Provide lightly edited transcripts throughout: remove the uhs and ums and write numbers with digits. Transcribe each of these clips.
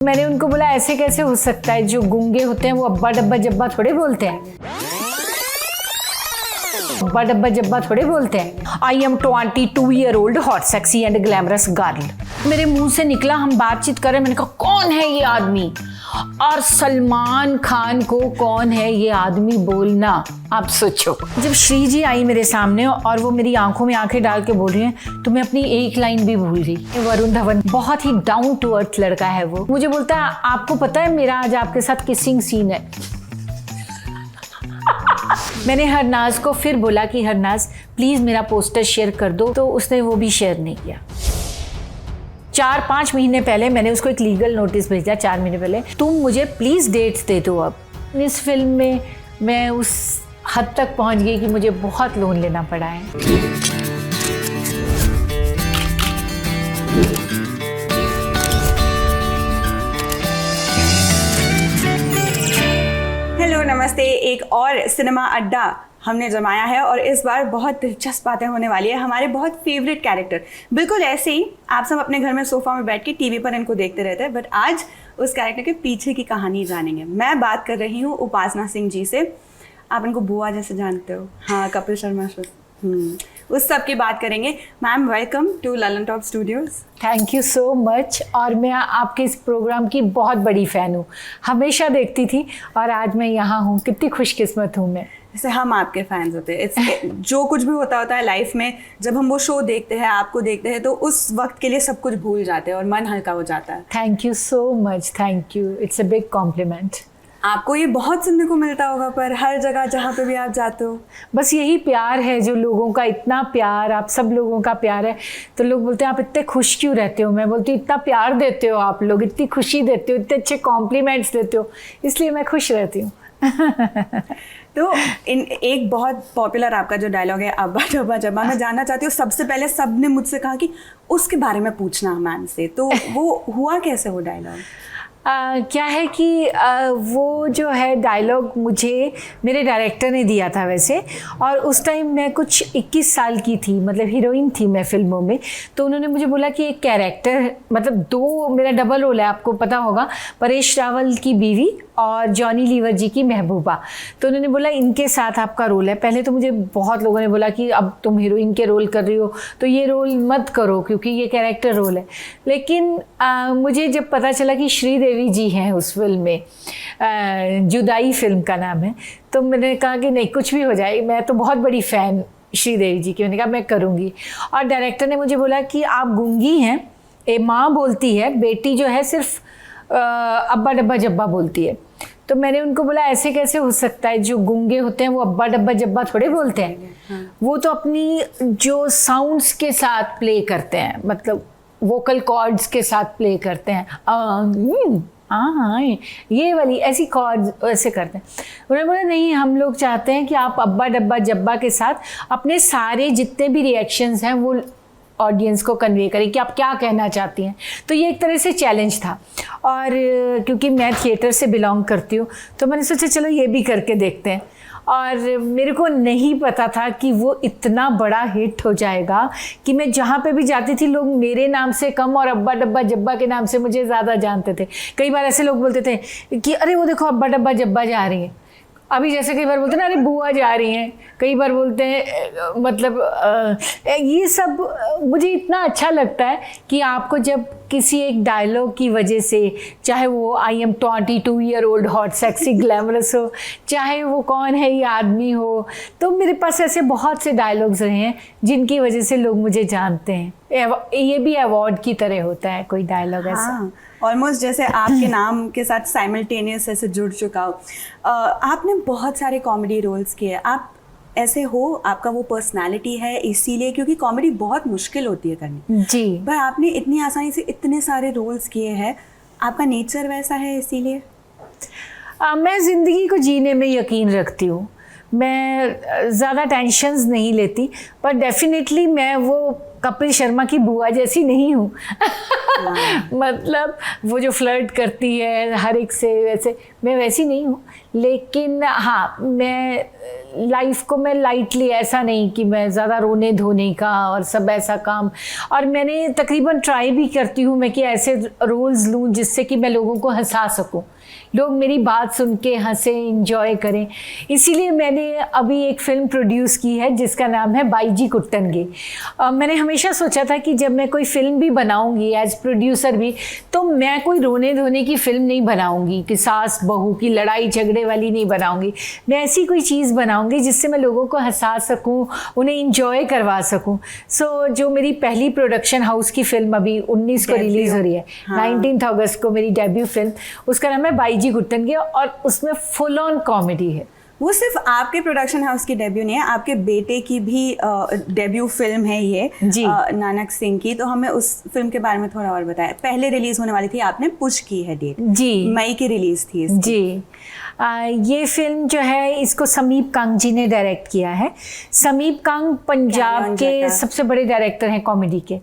मैंने उनको बोला ऐसे कैसे हो सकता है, जो गूंगे होते हैं वो अब्बा डब्बा जब्बा थोड़े बोलते हैं, अब्बा डब्बा जब्बा थोड़े बोलते हैं। I am 22-year-old hot sexy and glamorous girl. मेरे मुंह से निकला, हम बातचीत कर रहे, मैंने कहा कौन है ये आदमी, और सलमान खान को कौन है ये आदमी बोलना। आप सोचो, जब श्री जी आई मेरे सामने और वो मेरी आंखों में आंखें डाल के बोल रही हैं तो मैं अपनी एक लाइन भी भूल गई। वरुण धवन बहुत ही डाउन टू अर्थ लड़का है वो। मुझे बोलता है आपको पता है मेरा आज आपके साथ किसिंग सीन है। मैंने हरनाज को फिर बोला कि हरनाज प्लीज मेरा पोस्टर शेयर कर दो, तो उसने वो भी शेयर नहीं किया। 4-5 महीने पहले मैंने उसको एक लीगल नोटिस भेजा, 4 महीने पहले, तुम मुझे प्लीज डेट्स दे दो। अब इस फिल्म में मैं उस हद तक पहुंच गई कि मुझे बहुत लोन लेना पड़ा है। हेलो नमस्ते, एक और सिनेमा अड्डा हमने जमाया है और इस बार बहुत दिलचस्प बातें होने वाली है। हमारे बहुत फेवरेट कैरेक्टर, बिल्कुल ऐसे ही आप सब अपने घर में सोफा में बैठ के टीवी पर इनको देखते रहते हैं, बट आज उस कैरेक्टर के पीछे की कहानी जानेंगे। मैं बात कर रही हूँ उपासना सिंह जी से। आप इनको बुआ जैसे जानते हो, हाँ, कपिल शर्मा शो, उस सब की बात करेंगे। Ma'am welcome to Lallantop studios. Thank you so much. और मैं आपके इस प्रोग्राम की बहुत बड़ी फ़ैन हूँ, हमेशा देखती थी और आज मैं यहाँ हूँ। कितनी खुशकिस्मत हूँ मैं। जैसे हम आपके फैंस होते हैं, जो कुछ भी होता है लाइफ में, जब हम वो शो देखते हैं, आपको देखते हैं, तो उस वक्त के लिए सब कुछ भूल जाते हैं और मन हल्का हो जाता है। Thank you so much, thank you, it's a big complement. आपको ये बहुत सुनने को मिलता होगा पर हर जगह जहाँ पे भी आप जाते हो। बस यही प्यार है, जो लोगों का इतना प्यार, आप सब लोगों का प्यार है, तो लोग बोलते हैं आप इतने खुश क्यों रहते हो। मैं बोलती हूँ इतना प्यार देते हो आप लोग, इतनी खुशी देते हो, इतने अच्छे कॉम्प्लीमेंट्स देते हो, इसलिए मैं खुश रहती हूँ। तो एक बहुत पॉपुलर आपका जो डायलॉग है अब्बा डब्बा जब्बा, मैं जानना चाहती हूँ, सबसे पहले सबने मुझसे कहा कि उसके बारे में पूछना मैम से, तो वो हुआ कैसे वो डायलॉग? क्या है कि वो जो है डायलॉग मुझे मेरे डायरेक्टर ने दिया था वैसे, और उस टाइम मैं कुछ 21 साल की थी, मतलब हीरोइन थी मैं फिल्मों में। तो उन्होंने मुझे बोला कि एक कैरेक्टर, मतलब 2 मेरा डबल रोल है, आपको पता होगा, परेश रावल की बीवी और जॉनी लीवर जी की महबूबा। तो उन्होंने बोला इनके साथ आपका रोल है। पहले तो मुझे बहुत लोगों ने बोला कि अब तुम हीरोइन के रोल कर रही हो तो ये रोल मत करो क्योंकि ये कैरेक्टर रोल है। लेकिन मुझे जब पता चला कि श्रीदेवी जी हैं उस फिल्म में, जुदाई फिल्म का नाम है, तो मैंने कहा कि नहीं, कुछ भी हो जाए, मैं तो बहुत बड़ी फ़ैन श्रीदेवी जी की। मैंने कहा मैं करूँगी। और डायरेक्टर ने मुझे बोला कि आप गूंगी हैं, ए माँ बोलती है, बेटी जो है सिर्फ अब्बा डब्बा जब्बा बोलती है। तो मैंने उनको बोला ऐसे कैसे हो सकता है, जो गूंगे होते हैं वो अब्बा डब्बा जब्बा थोड़े बोलते हैं। वो तो अपनी जो साउंड्स के साथ प्ले करते हैं, मतलब वोकल कॉर्ड्स के साथ प्ले करते हैं। हाँ, ये वाली ऐसी कॉर्ड्स ऐसे करते हैं। उन्होंने बोला नहीं, हम लोग चाहते हैं कि आप अब्बा डब्बा जब्बा के साथ अपने सारे जितने भी रिएक्शंस हैं वो ऑडियंस को कन्वे करें कि आप क्या कहना चाहती हैं। तो ये एक तरह से चैलेंज था, और क्योंकि मैं थिएटर से बिलोंग करती हूँ तो मैंने सोचा चलो ये भी करके देखते हैं। और मेरे को नहीं पता था कि वो इतना बड़ा हिट हो जाएगा कि मैं जहाँ पे भी जाती थी लोग मेरे नाम से कम और अब्बा डब्बा जब्बा के नाम से मुझे ज़्यादा जानते थे। कई बार ऐसे लोग बोलते थे कि अरे वो देखो अब्बा डब्बा जब्बा जा रही है। अभी जैसे कई बार बोलते हैं ना, अरे बुआ जा रही हैं, कई बार बोलते हैं, मतलब ये सब मुझे इतना अच्छा लगता है कि आपको जब किसी एक डायलॉग की वजह से, चाहे वो I am 22-year-old hot sexy glamorous हो, चाहे वो कौन है ये आदमी हो, तो मेरे पास ऐसे बहुत से डायलॉग्स रहे हैं जिनकी वजह से लोग मुझे जानते हैं। ये भी अवार्ड की तरह होता है कोई डायलॉग ऐसा। ऑलमोस्ट जैसे आपके नाम के साथ साइमल्टेनियस ऐसे जुड़ चुका हो। आपने बहुत सारे कॉमेडी रोल्स किए, आप ऐसे हो, आपका वो पर्सनालिटी है इसीलिए, क्योंकि कॉमेडी बहुत मुश्किल होती है करनी जी, पर आपने इतनी आसानी से इतने सारे रोल्स किए हैं। आपका नेचर वैसा है इसीलिए? मैं ज़िंदगी को जीने में यकीन रखती हूँ, मैं ज़्यादा टेंशन्स नहीं लेती, पर डेफिनेटली मैं वो कपिल शर्मा की बुआ जैसी नहीं हूँ। मतलब वो जो फ्लर्ट करती है हर एक से, वैसे मैं वैसी नहीं हूँ। लेकिन हाँ, मैं लाइफ को मैं लाइटली, ऐसा नहीं कि मैं ज़्यादा रोने धोने का और सब ऐसा काम, और मैंने तकरीबन ट्राई भी करती हूँ मैं कि ऐसे रोल्स लूँ जिससे कि मैं लोगों को हंसा सकूँ, लोग मेरी बात सुन के हंसे, इंजॉय करें। इसीलिए मैंने अभी एक फ़िल्म प्रोड्यूस की है जिसका नाम है बाईजी कुट्टनगे। मैंने हमेशा सोचा था कि जब मैं कोई फ़िल्म भी बनाऊंगी एज प्रोड्यूसर भी, तो मैं कोई रोने धोने की फ़िल्म नहीं बनाऊंगी कि सास बहू की लड़ाई झगड़े वाली नहीं बनाऊंगी। मैं ऐसी कोई चीज़ बनाऊंगी जिससे मैं लोगों को हंसा सकूं, उन्हें इंजॉय करवा सकूं। सो जो मेरी पहली प्रोडक्शन हाउस की फ़िल्म अभी 19 को रिलीज़ हो रही है, 19 अगस्त को मेरी डेब्यू फिल्म, उसका नाम है बाईजी कुट्टनगे, और उसमें फुल ऑन कॉमेडी है। वो सिर्फ आपके प्रोडक्शन हाउस की डेब्यू नहीं है, आपके बेटे की भी डेब्यू फिल्म है ये जी। नानक सिंह की। तो हमें उस फिल्म के बारे में थोड़ा और बताया। पहले रिलीज होने वाली थी, आपने पुश की है डेट जी, मई की रिलीज थी इसकी। जी। ये फिल्म जो है इसको समीप कांग जी ने डायरेक्ट किया है। समीप कांग पंजाब के सबसे बड़े डायरेक्टर हैं कॉमेडी के,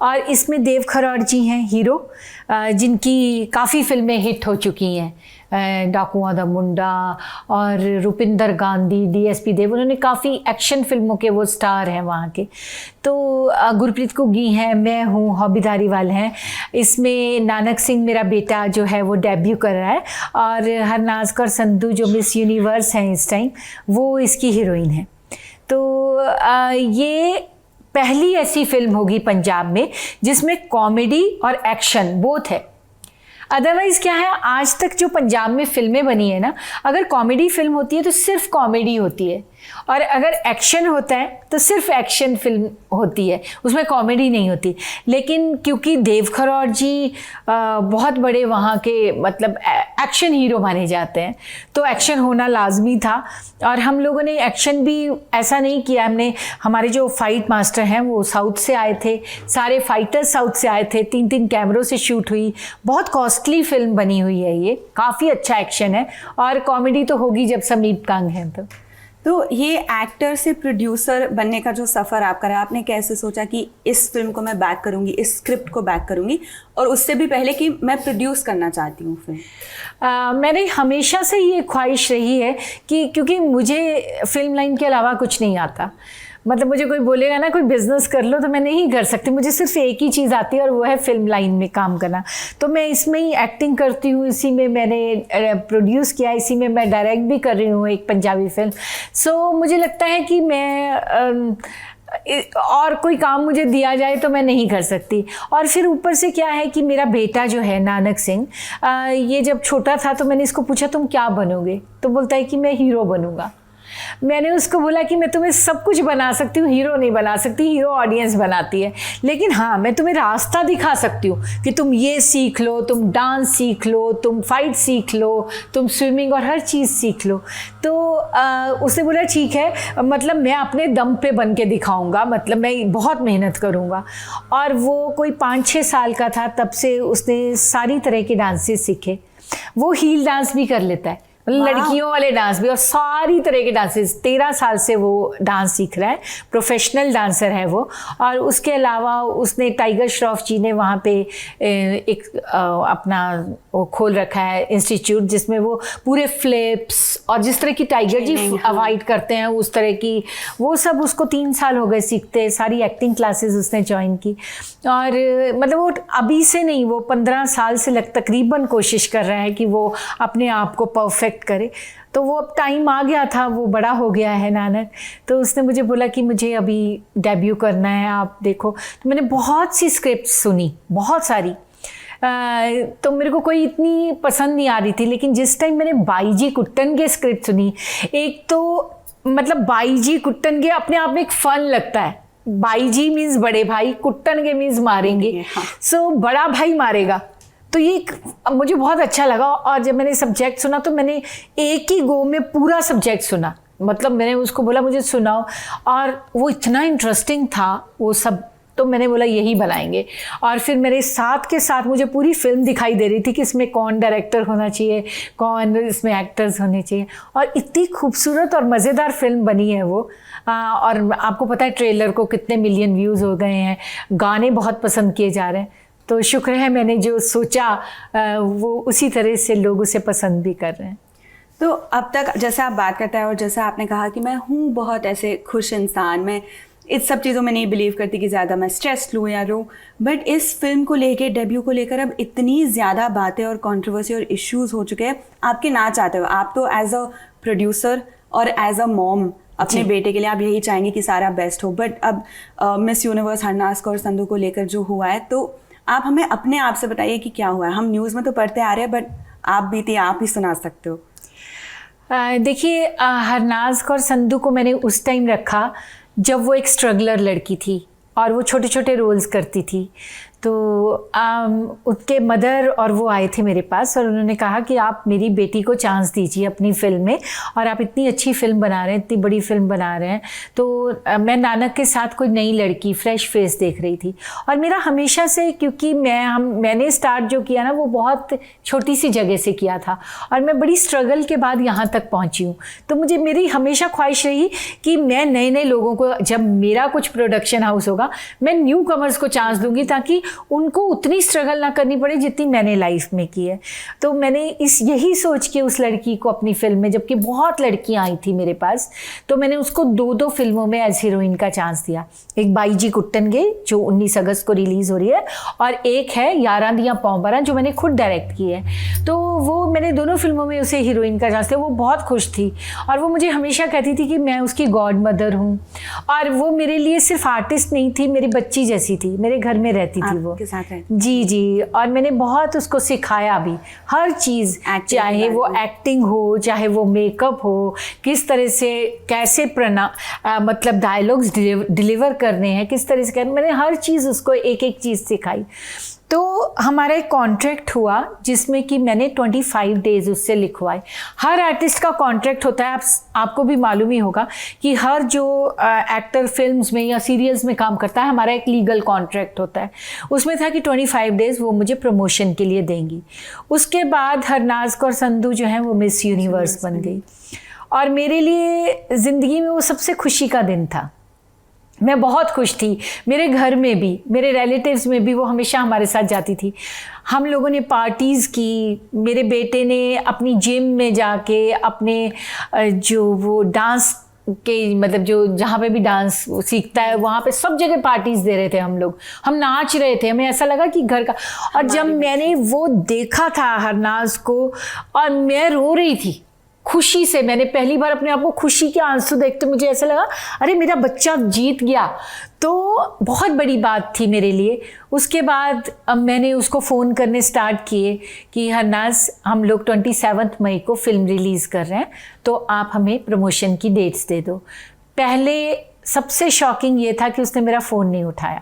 और इसमें देव खरौड़ जी हैं हीरो, जिनकी काफ़ी फिल्में हिट हो चुकी हैं, डाकुआं दा मुंडा और रुपिंदर गांधी, डीएसपी देव, उन्होंने काफ़ी एक्शन फिल्मों के वो स्टार हैं वहाँ के। तो गुरप्रीत घुग्गी हैं, मैं हूँ, हॉबी धारीवाल हैं। इसमें नानक सिंह मेरा बेटा जो है वो डेब्यू कर रहा है, और हरनाज कौर संधू जो मिस यूनिवर्स हैं इस टाइम, वो इसकी हीरोइन है। तो ये पहली ऐसी फिल्म होगी पंजाब में जिसमें कॉमेडी और एक्शन बोथ है। अदरवाइज़ क्या है, आज तक जो पंजाब में फिल्में बनी है ना, अगर कॉमेडी फिल्म होती है तो सिर्फ कॉमेडी होती है, और अगर एक्शन होता है तो सिर्फ एक्शन फिल्म होती है, उसमें कॉमेडी नहीं होती। लेकिन क्योंकि देव खरौड़ जी बहुत बड़े वहाँ के मतलब एक्शन हीरो माने जाते हैं, तो एक्शन होना लाजमी था। और हम लोगों ने एक्शन भी ऐसा नहीं किया, हमने, हमारे जो फाइट मास्टर हैं वो साउथ से आए थे, सारे फाइटर्स साउथ से आए थे, 3-3 कैमरों से शूट हुई, बहुत कॉस्टली फिल्म बनी हुई है ये, काफ़ी अच्छा एक्शन है, और कॉमेडी तो होगी जब समीप कांग हैं तो ये एक्टर से प्रोड्यूसर बनने का जो सफ़र आपका रहा, आपने कैसे सोचा कि इस फिल्म को मैं बैक करूंगी, इस स्क्रिप्ट को बैक करूंगी, और उससे भी पहले कि मैं प्रोड्यूस करना चाहती हूँ फिल्म? मैंने हमेशा से ये ख्वाहिश रही है कि, क्योंकि मुझे फिल्म लाइन के अलावा कुछ नहीं आता, मतलब मुझे कोई बोलेगा ना कोई बिज़नेस कर लो तो मैं नहीं कर सकती, मुझे सिर्फ एक ही चीज़ आती है और वो है फिल्म लाइन में काम करना। तो मैं इसमें ही एक्टिंग करती हूँ, इसी में मैंने प्रोड्यूस किया, इसी में मैं डायरेक्ट भी कर रही हूँ एक पंजाबी फिल्म। सो मुझे लगता है कि मैं और कोई काम मुझे दिया जाए तो मैं नहीं कर सकती। और फिर ऊपर से क्या है कि मेरा बेटा जो है नानक सिंह, ये जब छोटा था तो मैंने इसको पूछा तुम क्या बनोगे, तो बोलता है कि मैं हीरो बनूंगा। मैंने उसको बोला कि मैं तुम्हें सब कुछ बना सकती हूँ, हीरो नहीं बना सकती, हीरो ऑडियंस बनाती है, लेकिन हाँ मैं तुम्हें रास्ता दिखा सकती हूँ कि तुम ये सीख लो, तुम डांस सीख लो, तुम फाइट सीख लो, तुम स्विमिंग और हर चीज़ सीख लो। तो उसने बोला ठीक है, मतलब मैं अपने दम पे बन के दिखाऊंगा, मतलब मैं बहुत मेहनत करूँगा। और वो कोई 5-6 साल का था तब से उसने सारी तरह के डांसेस सीखे। वो हील डांस भी कर लेता है, लड़कियों वाले डांस भी, और सारी तरह के डांसेस। 13 साल से वो डांस सीख रहा है, प्रोफेशनल डांसर है वो। और उसके अलावा उसने टाइगर श्रॉफ जी ने वहाँ पे एक अपना वो खोल रखा है इंस्टीट्यूट, जिसमें वो पूरे फ्लिप्स और जिस तरह की टाइगर जी अवॉइड करते हैं उस तरह की, वो सब उसको 3 साल हो गए सीखते। सारी एक्टिंग क्लासेस उसने ज्वाइन की, और मतलब वो अभी से नहीं, वो 15 साल से तकरीबन कोशिश कर रहा है कि वो अपने आप को परफेक्ट करे। तो वो अब टाइम आ गया था, वो बड़ा हो गया है नानक। तो उसने मुझे बोला कि मुझे अभी डेब्यू करना है, आप देखो। तो मैंने बहुत सी स्क्रिप्ट सुनी, बहुत सारी, तो मेरे को कोई इतनी पसंद नहीं आ रही थी। लेकिन जिस टाइम मैंने बाईजी कुट्टनगे स्क्रिप्ट सुनी, एक तो मतलब बाईजी कुट्टनगे अपने आप में एक फन लगता है। बाईजी मीन्स बड़े भाई, कुट्टनगे मीन्स मारेंगे, सो बड़ा भाई मारेगा, तो ये मुझे बहुत अच्छा लगा। और जब मैंने सब्जेक्ट सुना तो मैंने एक ही गो में पूरा सब्जेक्ट सुना, मतलब मैंने उसको बोला मुझे सुनाओ, और वो इतना इंटरेस्टिंग था वो सब, तो मैंने बोला यही बनाएंगे। और फिर मेरे साथ के साथ मुझे पूरी फिल्म दिखाई दे रही थी कि इसमें कौन डायरेक्टर होना चाहिए, कौन इसमें एक्टर्स होने चाहिए, और इतनी खूबसूरत और मज़ेदार फिल्म बनी है वो। और आपको पता है ट्रेलर को कितने मिलियन व्यूज़ हो गए हैं, गाने बहुत पसंद किए जा रहे हैं। तो शुक्र है मैंने जो सोचा वो उसी तरह से लोग उसे पसंद भी कर रहे हैं। तो अब तक जैसे आप बात करते हैं और जैसे आपने कहा कि मैं हूँ बहुत ऐसे खुश इंसान, मैं इस सब चीज़ों में नहीं बिलीव करती कि ज़्यादा मैं स्ट्रेस लूँ या रो, बट इस फिल्म को लेके, डेब्यू को लेकर अब इतनी ज़्यादा बातें और कंट्रोवर्सी और इश्यूज़ हो चुके हैं, आपके ना चाहते हो, आप तो एज अ प्रोड्यूसर और एज अ मॉम अपने बेटे के लिए आप यही चाहेंगे कि सारा बेस्ट हो, बट अब मिस यूनिवर्स हरनाज़ कौर संधू को लेकर जो हुआ है, तो आप हमें अपने आप से बताइए कि क्या हुआ है। हम न्यूज़ में तो पढ़ते आ रहे हैं, बट आप बीती आप ही सुना सकते हो। देखिए, हरनाज़ कौर संधू को मैंने उस टाइम रखा जब वो एक स्ट्रगलर लड़की थी और वो छोटे छोटे रोल्स करती थी। तो उनके मदर और वो आए थे मेरे पास और उन्होंने कहा कि आप मेरी बेटी को चांस दीजिए अपनी फ़िल्म में, और आप इतनी अच्छी फ़िल्म बना रहे हैं, इतनी बड़ी फ़िल्म बना रहे हैं। तो मैं नानक के साथ कोई नई लड़की, फ्रेश फेस देख रही थी, और मेरा हमेशा से, क्योंकि मैंने स्टार्ट जो किया ना वो बहुत छोटी सी जगह से किया था और मैं बड़ी स्ट्रगल के बाद यहाँ तक पहुँची हूँ। तो मेरी हमेशा ख्वाहिश रही कि मैं नए नए लोगों को, जब मेरा कुछ प्रोडक्शन हाउस होगा, मैं न्यू कमर्स को चांस दूंगी ताकि उनको उतनी स्ट्रगल ना करनी पड़े जितनी मैंने लाइफ में की है। तो मैंने यही सोच के उस लड़की को अपनी फिल्म में, जबकि बहुत लड़कियां आई थी मेरे पास, तो मैंने उसको 2 फिल्मों में एज हीरोइन का चांस दिया। एक बाई जी कुट्टन गे जो 19 अगस्त को रिलीज़ हो रही है, और एक है यारां दियां पौंबरा जो मैंने खुद डायरेक्ट की है। तो वो मैंने दोनों फिल्मों में उसे हीरोइन का चांस दिया। वो बहुत खुश थी और वो मुझे हमेशा कहती थी कि मैं उसकी गॉड मदर हूँ, और वो मेरे लिए सिर्फ आर्टिस्ट नहीं थी, मेरी बच्ची जैसी थी, मेरे घर में रहती थी वो के साथ है। जी, और मैंने बहुत उसको सिखाया भी हर चीज़, चाहे वो एक्टिंग हो, चाहे वो मेकअप हो, किस तरह से कैसे मतलब डायलॉग्स डिलीवर करने हैं, किस तरह से करने, मैंने हर चीज़ उसको एक एक चीज़ सिखाई। तो हमारा एक कॉन्ट्रैक्ट हुआ जिसमें कि मैंने 25 डेज उससे लिखवाए। हर आर्टिस्ट का कॉन्ट्रैक्ट होता है, आपको भी मालूम ही होगा कि हर जो एक्टर फिल्म्स में या सीरियल्स में काम करता है, हमारा एक लीगल कॉन्ट्रैक्ट होता है। उसमें था कि 25 डेज वो मुझे प्रमोशन के लिए देंगी। उसके बाद हरनाज़ कौर संधू जो है वो मिस यूनिवर्स बन गई, और मेरे लिए ज़िंदगी में वो सबसे खुशी का दिन था। मैं बहुत खुश थी, मेरे घर में भी, मेरे रिलेटिव्स में भी वो हमेशा हमारे साथ जाती थी। हम लोगों ने पार्टीज़ की, मेरे बेटे ने अपनी जिम में जाके अपने जो वो डांस के, मतलब जो जहाँ पे भी डांस सीखता है वहाँ पे सब जगह पार्टीज़ दे रहे थे हम लोग, हम नाच रहे थे, हमें ऐसा लगा कि घर का। और जब मैंने वो देखा था हरनाज़ को, और मैं रो रही थी खुशी से, मैंने पहली बार अपने आप को खुशी के आंसू देखते मुझे ऐसा लगा अरे मेरा बच्चा जीत गया। तो बहुत बड़ी बात थी मेरे लिए। उसके बाद अब मैंने उसको फ़ोन करने स्टार्ट किए कि हरनाज़, हम लोग 27 मई को फिल्म रिलीज़ कर रहे हैं, तो आप हमें प्रमोशन की डेट्स दे दो। पहले सबसे शॉकिंग ये था कि उसने मेरा फ़ोन नहीं उठाया।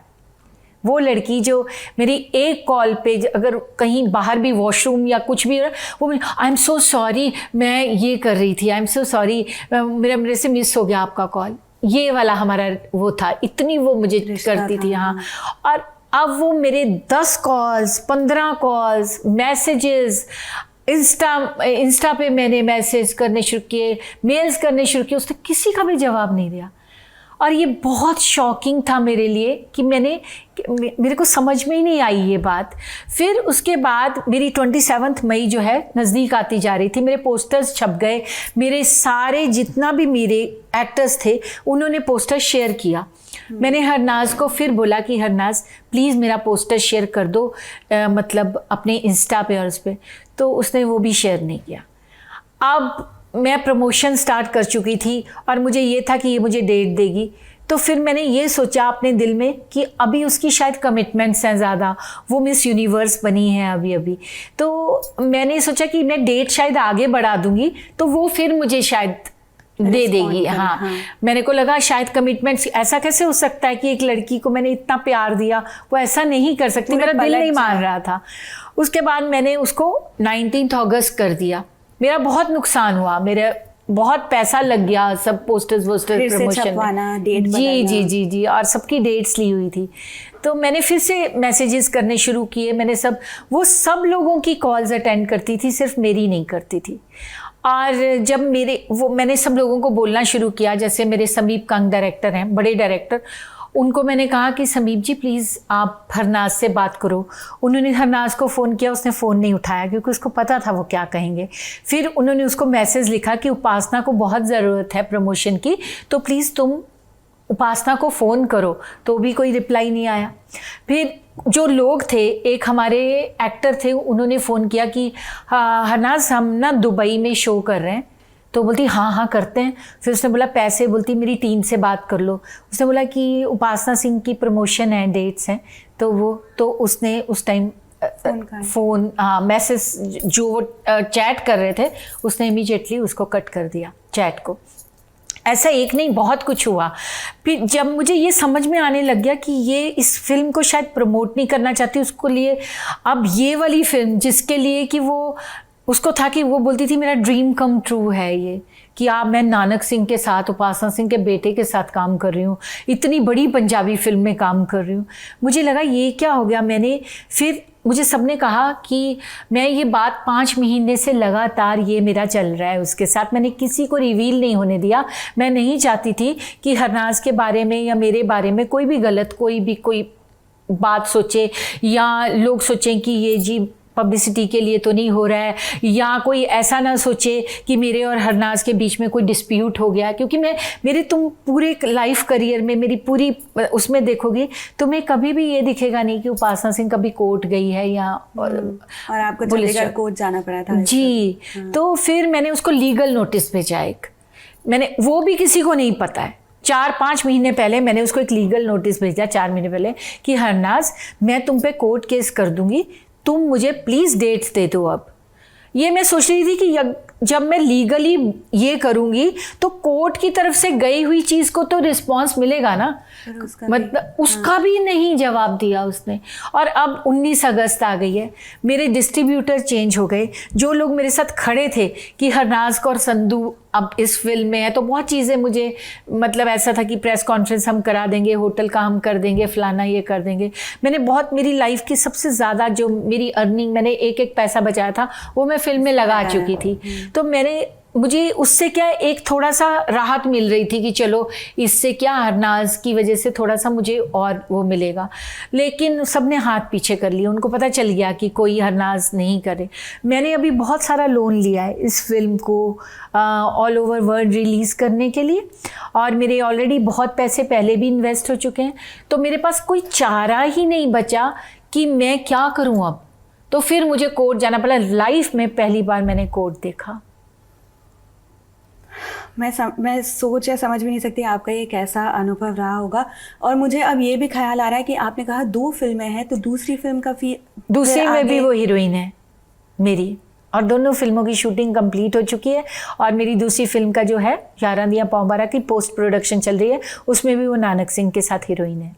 वो लड़की जो मेरी एक कॉल पे, अगर कहीं बाहर भी वॉशरूम या कुछ भी, वो आई एम सो सॉरी, मैं ये कर रही थी, आई एम सो सॉरी, मेरे से मिस हो गया आपका कॉल, ये वाला हमारा वो था, इतनी वो मुझे करती थी। हाँ, और अब वो मेरे 10 कॉल्स, 15 कॉल्स, मैसेजेस, इंस्टा पे मैंने मैसेज करने शुरू किए, मेल्स करने शुरू किए, उसने किसी का भी जवाब नहीं दिया। और ये बहुत शॉकिंग था मेरे लिए कि मेरे को समझ में ही नहीं आई ये बात। फिर उसके बाद मेरी 27 मई जो है नज़दीक आती जा रही थी, मेरे पोस्टर्स छप गए, मेरे सारे जितना भी मेरे एक्टर्स थे उन्होंने पोस्टर शेयर किया। मैंने हरनाज़ को फिर बोला कि हरनाज़ प्लीज़ मेरा पोस्टर शेयर कर दो, मतलब अपने इंस्टा पे और उस पर, तो उसने वो भी शेयर नहीं किया। अब मैं प्रमोशन स्टार्ट कर चुकी थी और मुझे ये था कि ये मुझे डेट देगी, तो फिर मैंने ये सोचा अपने दिल में कि अभी उसकी शायद कमिटमेंट्स हैं ज़्यादा, वो मिस यूनिवर्स बनी है अभी, तो मैंने सोचा कि मैं डेट शायद आगे बढ़ा दूंगी तो वो फिर मुझे शायद दे देगी। हाँ, मैंने को लगा शायद कमिटमेंट्स, ऐसा कैसे हो सकता है कि एक लड़की को मैंने इतना प्यार दिया, वो ऐसा नहीं कर सकती, मेरा दिल नहीं मान रहा था। उसके बाद मैंने उसको 19 अगस्त कर दिया। मेरा बहुत नुकसान हुआ, मेरा बहुत पैसा लग गया, सब पोस्टर्स प्रमोशन में, जी, और सबकी डेट्स ली हुई थी। तो मैंने फिर से मैसेजेस करने शुरू किए, मैंने वो सब लोगों की कॉल्स अटेंड करती थी, सिर्फ मेरी नहीं करती थी। और जब मैंने सब लोगों को बोलना शुरू किया, जैसे मेरे समीप कंग डायरेक्टर हैं, बड़े डायरेक्टर, उनको मैंने कहा कि समीप जी प्लीज़ आप हरनाज से बात करो। उन्होंने हरनाज को फ़ोन किया, उसने फ़ोन नहीं उठाया क्योंकि उसको पता था वो क्या कहेंगे। फिर उन्होंने उसको मैसेज लिखा कि उपासना को बहुत ज़रूरत है प्रमोशन की, तो प्लीज़ तुम उपासना को फ़ोन करो, तो भी कोई रिप्लाई नहीं आया। फिर जो लोग थे, एक हमारे एक्टर थे, उन्होंने फ़ोन किया कि हरनाज हम ना दुबई में शो कर रहे हैं। तो बोलती हाँ हाँ करते हैं। फिर उसने बोला पैसे, बोलती मेरी टीम से बात कर लो। उसने बोला कि उपासना सिंह की प्रमोशन है, डेट्स हैं, तो उसने उस टाइम फ़ोन मैसेज जो वो चैट कर रहे थे, उसने इमीडिएटली उसको कट कर दिया चैट को। ऐसा एक नहीं, बहुत कुछ हुआ। फिर जब मुझे ये समझ में आने लग गया कि ये इस फिल्म को शायद प्रमोट नहीं करना चाहती, उसको लिए अब ये वाली फिल्म जिसके लिए कि वो उसको था कि वो बोलती थी मेरा ड्रीम कम ट्रू है ये, कि मैं नानक सिंह के साथ, उपासना सिंह के बेटे के साथ काम कर रही हूँ, इतनी बड़ी पंजाबी फिल्म में काम कर रही हूँ। मुझे लगा ये क्या हो गया। फिर मुझे सबने कहा कि मैं ये बात 5 महीने से लगातार ये मेरा चल रहा है उसके साथ, मैंने किसी को रिवील नहीं होने दिया। मैं नहीं चाहती थी कि हरनाज के बारे में या मेरे बारे में कोई भी गलत कोई बात सोचे, या लोग सोचें कि ये जी पब्लिसिटी के लिए तो नहीं हो रहा है, या कोई ऐसा ना सोचे कि मेरे और हरनाज के बीच में कोई डिस्प्यूट हो गया। क्योंकि तुम पूरे लाइफ करियर में मेरी पूरी उसमें देखोगी तो मैं कभी भी ये दिखेगा नहीं कि उपासना सिंह कभी कोर्ट गई है या और आपको चंडीगढ़ कोर्ट जाना पड़ा था जी। तो फिर मैंने उसको लीगल नोटिस भेजा एक, मैंने वो भी किसी को नहीं पता है, 4-5 महीने पहले मैंने उसको एक लीगल नोटिस भेजा 4 महीने पहले कि हरनाज मैं तुम पे कोर्ट केस कर दूंगी, तुम मुझे प्लीज़ डेट्स दे दो। अब ये मैं सोच रही थी कि जब मैं लीगली ये करूँगी तो कोर्ट की तरफ से गई हुई चीज़ को तो रिस्पॉन्स मिलेगा ना, मतलब उसका भी नहीं जवाब दिया उसने। और अब 19 अगस्त आ गई है, मेरे डिस्ट्रीब्यूटर चेंज हो गए। जो लोग मेरे साथ खड़े थे कि हरनाज कौर संधू अब इस फिल्म में है, तो बहुत चीज़ें मुझे मतलब ऐसा था कि प्रेस कॉन्फ्रेंस हम करा देंगे, होटल का हम कर देंगे, फलाना ये कर देंगे। मैंने बहुत, मेरी लाइफ की सबसे ज़्यादा जो मेरी अर्निंग, मैंने एक पैसा बचाया था वो मैं फिल्म में लगा चुकी थी। तो मुझे उससे क्या एक थोड़ा सा राहत मिल रही थी कि चलो इससे क्या हरनाज की वजह से थोड़ा सा मुझे और वो मिलेगा। लेकिन सबने हाथ पीछे कर लिया, उनको पता चल गया कि कोई हरनाज नहीं करे। मैंने अभी बहुत सारा लोन लिया है इस फिल्म को ऑल ओवर वर्ल्ड रिलीज़ करने के लिए, और मेरे ऑलरेडी बहुत पैसे पहले भी इन्वेस्ट हो चुके हैं। तो मेरे पास कोई चारा ही नहीं बचा कि मैं क्या करूं अब। तो फिर मुझे कोर्ट जाना पड़ा। लाइफ में पहली बार मैंने कोर्ट देखा। मैं सोच या समझ भी नहीं सकती आपका ये कैसा अनुभव रहा होगा। और मुझे अब ये भी ख्याल आ रहा है कि आपने कहा 2 फिल्में हैं, तो दूसरी फिल्म का दूसरी में भी वो हीरोइन है मेरी, और दोनों फिल्मों की शूटिंग कंप्लीट हो चुकी है। और मेरी दूसरी फिल्म का जो है 11 दिया पाँव 12 की पोस्ट प्रोडक्शन चल रही है, उसमें भी वो नानक सिंह के साथ हीरोइन है।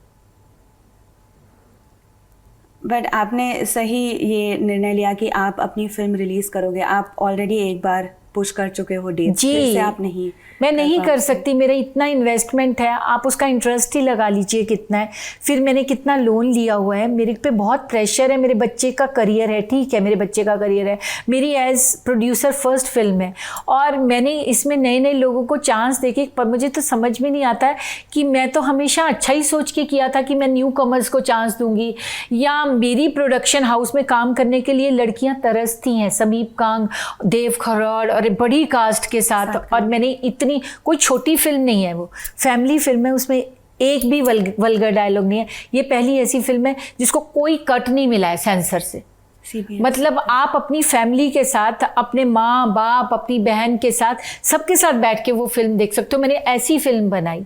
बट आपने सही ये निर्णय लिया कि आप अपनी फिल्म रिलीज़ करोगे। आप ऑलरेडी एक बार पुश कर चुके हो डेट, फिर से आप नहीं, मैं नहीं कर सकती। मेरा इतना इन्वेस्टमेंट है, आप उसका इंटरेस्ट ही लगा लीजिए कितना है। फिर मैंने कितना लोन लिया हुआ है, मेरे पे बहुत प्रेशर है। मेरे बच्चे का करियर है, ठीक है मेरे बच्चे का करियर है, मेरी एज प्रोड्यूसर फर्स्ट फिल्म है, और मैंने इसमें नए नए लोगों को चांस देके, पर मुझे तो समझ में नहीं आता है कि मैं तो हमेशा अच्छा ही सोच के किया था कि मैं न्यू कमर्स को चांस दूंगी, या मेरी प्रोडक्शन हाउस में काम करने के लिए लड़कियां तरसती हैं, समीप कांग, देव खरोड़ और बड़ी कास्ट के साथ। और मैंने इतनी, कोई छोटी फिल्म नहीं है, वो फैमिली फिल्म है, उसमें एक भी वल्गर डायलॉग नहीं है। ये पहली ऐसी फिल्म है जिसको कोई कट नहीं मिला है सेंसर से। मतलब आप अपनी फैमिली के साथ, अपने माँ बाप, अपनी बहन के साथ, सबके साथ बैठ के वो फिल्म देख सकते हो। मैंने ऐसी फिल्म बनाई,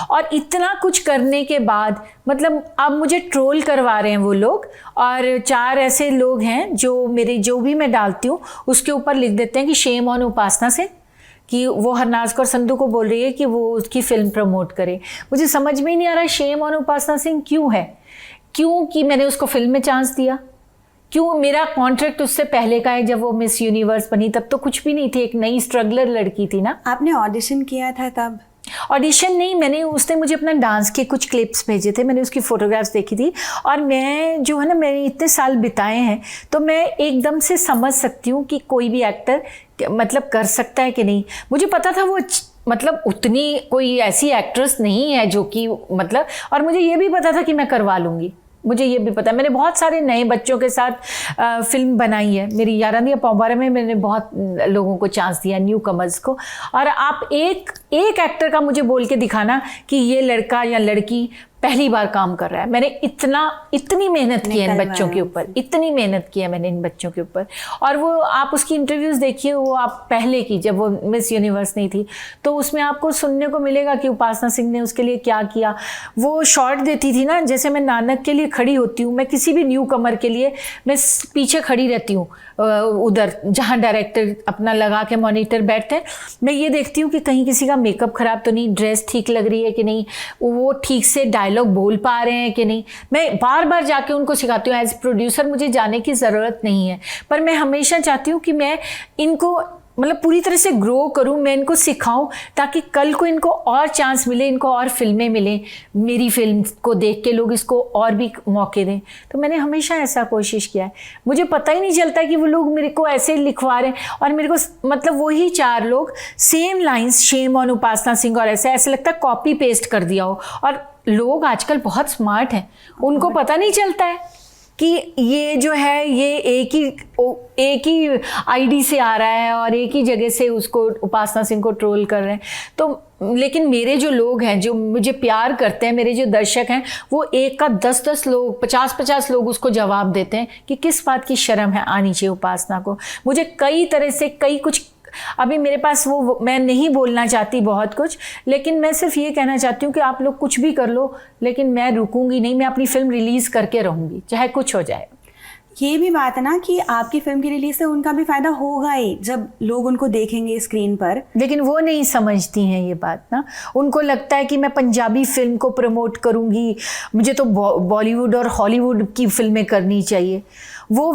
और इतना कुछ करने के बाद मतलब अब मुझे ट्रोल करवा रहे हैं वो लोग। और 4 ऐसे लोग हैं जो मेरे, जो भी मैं डालती हूँ उसके ऊपर लिख देते हैं कि शेम ऑन उपासना से, कि वो हरनाज कौर संधू को बोल रही है कि वो उसकी फिल्म प्रमोट करे। मुझे समझ में ही नहीं आ रहा शेम ऑन उपासना सिंह क्यों है, क्यों कि मैंने उसको फिल्म में चांस दिया, क्यों मेरा कॉन्ट्रैक्ट उससे पहले का है, जब वो मिस यूनिवर्स बनी तब तो कुछ भी नहीं थी, एक नई स्ट्रगलर लड़की थी ना। आपने ऑडिशन किया था तब? ऑडिशन नहीं, उसने मुझे अपना डांस के कुछ क्लिप्स भेजे थे, मैंने उसकी फ़ोटोग्राफ्स देखी थी। और मैं जो है ना, मैंने इतने साल बिताए हैं तो मैं एकदम से समझ सकती हूँ कि कोई भी एक्टर मतलब कर सकता है कि नहीं। मुझे पता था वो मतलब उतनी कोई ऐसी एक्ट्रेस नहीं है जो कि मतलब, और मुझे ये भी पता था कि मैं करवा लूँगी, मुझे ये भी पता है। मैंने बहुत सारे नए बच्चों के साथ फिल्म बनाई है। मेरी 11 पौबारा में मैंने बहुत लोगों को चांस दिया, न्यू कमर्स को। और आप एक एक्टर का मुझे बोल के दिखाना कि ये लड़का या लड़की पहली बार काम कर रहा है। मैंने इतनी मेहनत की है इन बच्चों के ऊपर, इतनी मेहनत की है मैंने इन बच्चों के ऊपर। और वो आप उसकी इंटरव्यूज़ देखिए, वो आप पहले की, जब वो मिस यूनिवर्स नहीं थी, तो उसमें आपको सुनने को मिलेगा कि उपासना सिंह ने उसके लिए क्या किया। वो शॉर्ट देती थी ना, जैसे मैं नानक के लिए खड़ी होती हूँ, मैं किसी भी न्यू कमर के लिए मैं पीछे खड़ी रहती हूँ, उधर जहाँ डायरेक्टर अपना लगा के मॉनिटर बैठते हैं, मैं ये देखती हूँ कि कहीं किसी का मेकअप ख़राब तो नहीं, ड्रेस ठीक लग रही है कि नहीं, वो ठीक से डायलॉग बोल पा रहे हैं कि नहीं। मैं बार बार जाके उनको सिखाती हूँ। एज प्रोड्यूसर मुझे जाने की ज़रूरत नहीं है, पर मैं हमेशा चाहती हूँ कि मैं इनको मतलब पूरी तरह से ग्रो करूं, मैं इनको सिखाऊं, ताकि कल को इनको और चांस मिले, इनको और फिल्में मिलें, मेरी फिल्म को देख के लोग इसको और भी मौके दें। तो मैंने हमेशा ऐसा कोशिश किया है। मुझे पता ही नहीं चलता कि वो लोग मेरे को ऐसे लिखवा रहे हैं, और मेरे को मतलब वही 4 लोग सेम लाइन्स, शेम ऑन उपासना सिंह, और ऐसे लगता है कॉपी पेस्ट कर दिया हो। और लोग आजकल बहुत स्मार्ट हैं, उनको पता नहीं चलता है कि ये जो है ये एक ही आईडी से आ रहा है और एक ही जगह से उसको उपासना सिंह को ट्रोल कर रहे हैं। तो लेकिन मेरे जो लोग हैं, जो मुझे प्यार करते हैं, मेरे जो दर्शक हैं, वो एक का 10-10 लोग, 50-50 लोग उसको जवाब देते हैं कि किस बात की शर्म है आनी चाहिए उपासना को। मुझे कई तरह से कुछ, अभी मेरे पास वो मैं नहीं बोलना चाहती बहुत कुछ, लेकिन मैं सिर्फ ये कहना चाहती हूँ कि आप लोग कुछ भी कर लो, लेकिन मैं रुकूंगी नहीं, मैं अपनी फिल्म रिलीज़ करके रहूँगी, चाहे कुछ हो जाए। ये भी बात है ना कि आपकी फिल्म की रिलीज से उनका भी फायदा होगा ही, जब लोग उनको देखेंगे स्क्रीन पर। लेकिन वो नहीं समझती हैं ये बात ना, उनको लगता है कि मैं पंजाबी फिल्म को प्रमोट करूँगी, मुझे तो बॉलीवुड और हॉलीवुड की फिल्में करनी चाहिए। वो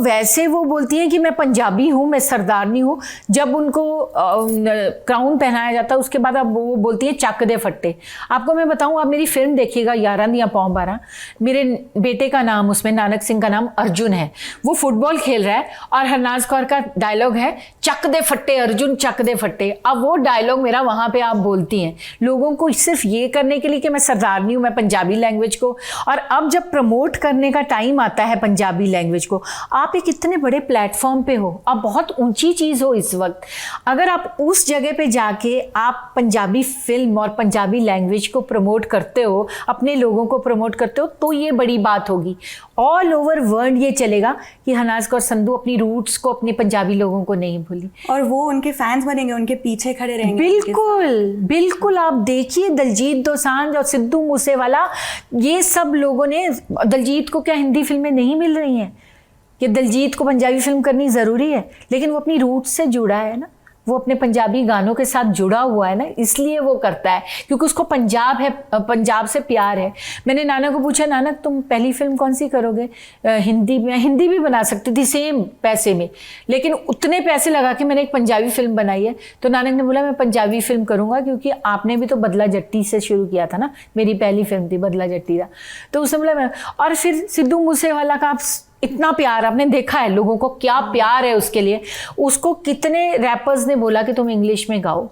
बोलती हैं कि मैं पंजाबी हूँ, मैं सरदारनी हूँ। जब उनको क्राउन पहनाया जाता है उसके बाद अब वो बोलती है चक दे फट्टे। आपको मैं बताऊँ, आप मेरी फिल्म देखिएगा 11 पौं 12, मेरे बेटे का नाम उसमें, नानक सिंह का नाम अर्जुन है। वो फुटबॉल खेल रहा है और हरनाज कौर का डायलॉग है चक दे फट्टे अर्जुन चक दे फट्टे। अब वो डायलॉग मेरा वहाँ पे आप बोलती हैं लोगों को सिर्फ ये करने के लिए कि मैं सरदारनी हूँ, मैं पंजाबी लैंग्वेज को। और अब जब प्रमोट करने का टाइम आता है पंजाबी लैंग्वेज को, आप एक इतने बड़े प्लेटफॉर्म पे हो, आप बहुत ऊंची चीज़ हो इस वक्त, अगर आप उस जगह पे जाके आप पंजाबी फिल्म और पंजाबी लैंग्वेज को प्रमोट करते हो, अपने लोगों को प्रमोट करते हो, तो ये बड़ी बात होगी। ऑल ओवर वर्ल्ड ये चलेगा कि हनाज कौर संधू अपनी रूट्स को, अपने पंजाबी लोगों को नहीं भूली, और वो उनके फैंस बनेंगे, उनके पीछे खड़े रहेंगे। बिल्कुल बिल्कुल। आप देखिए दलजीत दोसांझ और सिद्धू मूसेवाला, ये सब लोगों ने, दलजीत को क्या हिंदी फिल्में नहीं मिल रही हैं कि दलजीत को पंजाबी फिल्म करनी ज़रूरी है, लेकिन वो अपनी रूट से जुड़ा है ना, वो अपने पंजाबी गानों के साथ जुड़ा हुआ है ना, इसलिए वो करता है, क्योंकि उसको पंजाब है, पंजाब से प्यार है। मैंने नाना को पूछा, नानक तुम पहली फिल्म कौन सी करोगे? हिंदी में, हिंदी भी बना सकती थी सेम पैसे में, लेकिन उतने पैसे लगा के मैंने एक पंजाबी फिल्म बनाई है। तो नानक ने बोला मैं पंजाबी फिल्म करूँगा, क्योंकि आपने भी तो बदला जट्टी से शुरू किया था ना, मेरी पहली फिल्म थी बदला जट्टी का। तो उसने बोला मैं, और फिर सिद्धू मूसेवाला का आप इतना प्यार, आपने देखा है लोगों को क्या प्यार है उसके लिए। उसको कितने रैपर्स ने बोला कि तुम इंग्लिश में गाओ,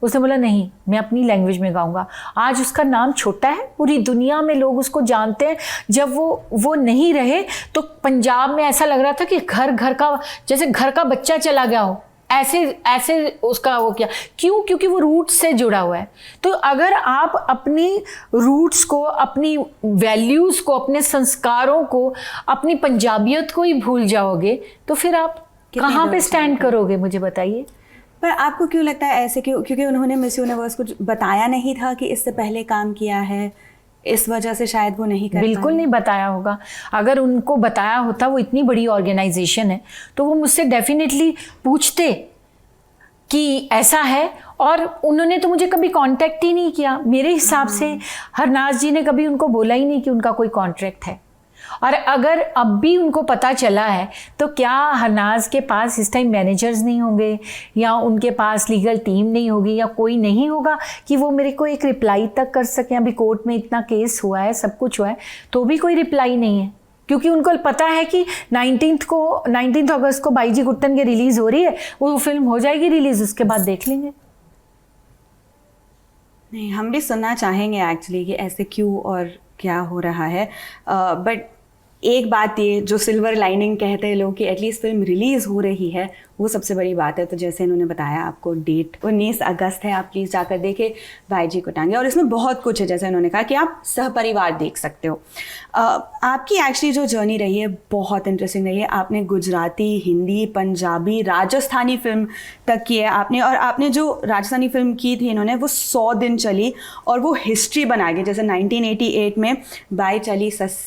उसने बोला नहीं मैं अपनी लैंग्वेज में गाऊंगा। आज उसका नाम छोटा है, पूरी दुनिया में लोग उसको जानते हैं। जब वो नहीं रहे तो पंजाब में ऐसा लग रहा था कि घर का, जैसे घर का बच्चा चला गया हो, ऐसे उसका वो किया। क्यों? क्योंकि वो रूट्स से जुड़ा हुआ है। तो अगर आप अपनी रूट्स को, अपनी वैल्यूज़ को, अपने संस्कारों को, अपनी पंजाबियत को ही भूल जाओगे तो फिर आप कहाँ पे स्टैंड करोगे, मुझे बताइए। पर आपको क्यों लगता है ऐसे? क्योंकि उन्होंने मिस यूनिवर्स को बताया नहीं था कि इससे पहले काम किया है, इस वजह से शायद वो नहीं कर बिल्कुल नहीं बताया होगा। अगर उनको बताया होता, वो इतनी बड़ी ऑर्गेनाइजेशन है, तो वो मुझसे डेफिनेटली पूछते कि ऐसा है। और उन्होंने तो मुझे कभी कांटेक्ट ही नहीं किया। मेरे हिसाब से हरनाज जी ने कभी उनको बोला ही नहीं कि उनका कोई कॉन्ट्रैक्ट है। और अगर अब भी उनको पता चला है तो क्या हरनाज के पास इस टाइम मैनेजर्स नहीं होंगे, या उनके पास लीगल टीम नहीं होगी, या कोई नहीं होगा कि वो मेरे को एक रिप्लाई तक कर सकें? अभी कोर्ट में इतना केस हुआ है, सब कुछ हुआ है, तो भी कोई रिप्लाई नहीं है, क्योंकि उनको पता है कि 19 अगस्त को बाईजी गुट्टन की रिलीज़ हो रही है, वो फिल्म हो जाएगी रिलीज़, उसके बाद देख लेंगे। नहीं, हम भी सुनना चाहेंगे एक्चुअली कि ऐसे क्यों और क्या हो रहा है, बट एक बात ये जो सिल्वर लाइनिंग कहते हैं लोग कि एटलीस्ट फिल्म रिलीज़ हो रही है, वो सबसे बड़ी बात है। तो जैसे इन्होंने बताया आपको डेट 19 अगस्त है, आप प्लीज़ जाकर देखें भाई जी को टांगे। और इसमें बहुत कुछ है, जैसे उन्होंने कहा कि आप सहपरिवार देख सकते हो। आपकी एक्चुअली जो जर्नी रही है बहुत इंटरेस्टिंग रही है। आपने गुजराती, हिंदी, पंजाबी, राजस्थानी फिल्म तक की है आपने, और आपने जो राजस्थानी फिल्म की थी इन्होंने, वो 100 दिन चली और वो हिस्ट्री बना गई। जैसे 1988 में बाई चाली सस,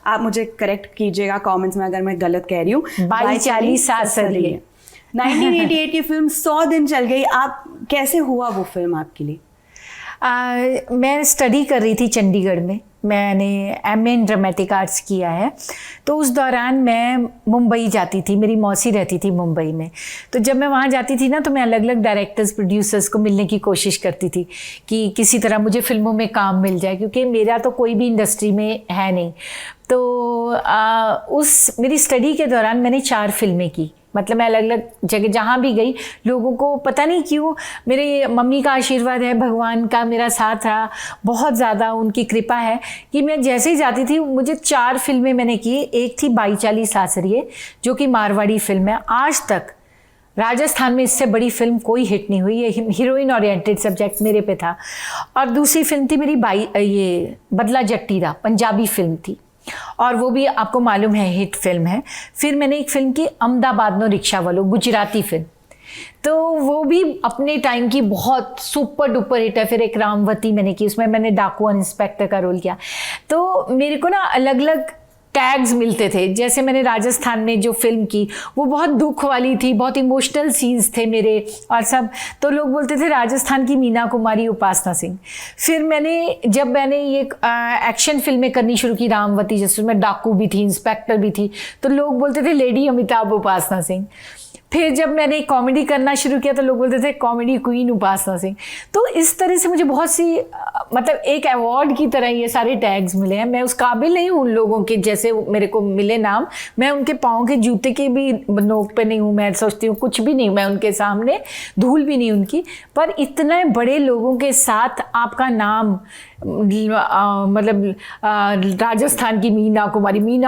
आप मुझे करेक्ट कीजिएगा कमेंट्स में अगर मैं गलत कह रही हूँ, बाई चाली सासरिये 1988 की फिल्म 100 दिन चल गई। आप कैसे हुआ वो फिल्म आपके लिए? मैं स्टडी कर रही थी चंडीगढ़ में, मैंने एमए इन ड्रामेटिक आर्ट्स किया है। तो उस दौरान मैं मुंबई जाती थी, मेरी मौसी रहती थी मुंबई में। तो जब मैं वहाँ जाती थी ना, तो मैं अलग अलग डायरेक्टर्स, प्रोड्यूसर्स को मिलने की कोशिश करती थी कि किसी तरह मुझे फिल्मों में काम मिल जाए, क्योंकि मेरा तो कोई भी इंडस्ट्री में है नहीं। तो उस मेरी स्टडी के दौरान मैंने 4 फिल्में की। मतलब मैं अलग अलग जगह जहाँ भी गई, लोगों को पता नहीं क्यों, मेरे मम्मी का आशीर्वाद है, भगवान का मेरा साथ रहा, बहुत ज़्यादा उनकी कृपा है कि मैं जैसे ही जाती थी, मुझे 4 फिल्में मैंने की। एक थी बाई चाली सासरिये, जो कि मारवाड़ी फिल्म है। आज तक राजस्थान में इससे बड़ी फिल्म कोई हिट नहीं हुई। ये हीरोइन ओरिएंटेड सब्जेक्ट मेरे पे था। और दूसरी फिल्म थी मेरी ये बदला जट्टीदा, पंजाबी फिल्म थी, और वो भी आपको मालूम है हिट फिल्म है। फिर मैंने एक फिल्म की अहमदाबाद नो रिक्शा वालों, गुजराती फिल्म, तो वो भी अपने टाइम की बहुत सुपर डुपर हिट है। फिर एक रामवती मैंने की, उसमें मैंने डाकू इंस्पेक्टर का रोल किया। तो मेरे को ना अलग अलग टैग्स मिलते थे। जैसे मैंने राजस्थान में जो फिल्म की, वो बहुत दुख वाली थी, बहुत इमोशनल सीन्स थे मेरे और सब, तो लोग बोलते थे राजस्थान की मीना कुमारी उपासना सिंह। फिर जब मैंने ये एक्शन फिल्में करनी शुरू की, रामवती जिसमें डाकू भी थी, इंस्पेक्टर भी थी, तो लोग बोलते थे लेडी अमिताभ उपासना सिंह। फिर जब मैंने कॉमेडी करना शुरू किया, तो लोग बोलते थे कॉमेडी क्वीन उपासना सिंह। तो इस तरह से मुझे बहुत सी मतलब एक अवार्ड की तरह ये सारे टैग्स मिले हैं। मैं उस काबिल नहीं हूँ उन लोगों के जैसे मेरे को मिले नाम। मैं उनके पाँव के जूते के भी नोक पे नहीं हूँ। मैं सोचती हूँ कुछ भी नहीं, मैं उनके सामने धूल भी नहीं उनकी। पर इतने बड़े लोगों के साथ आपका नाम, मतलब राजस्थान की मीना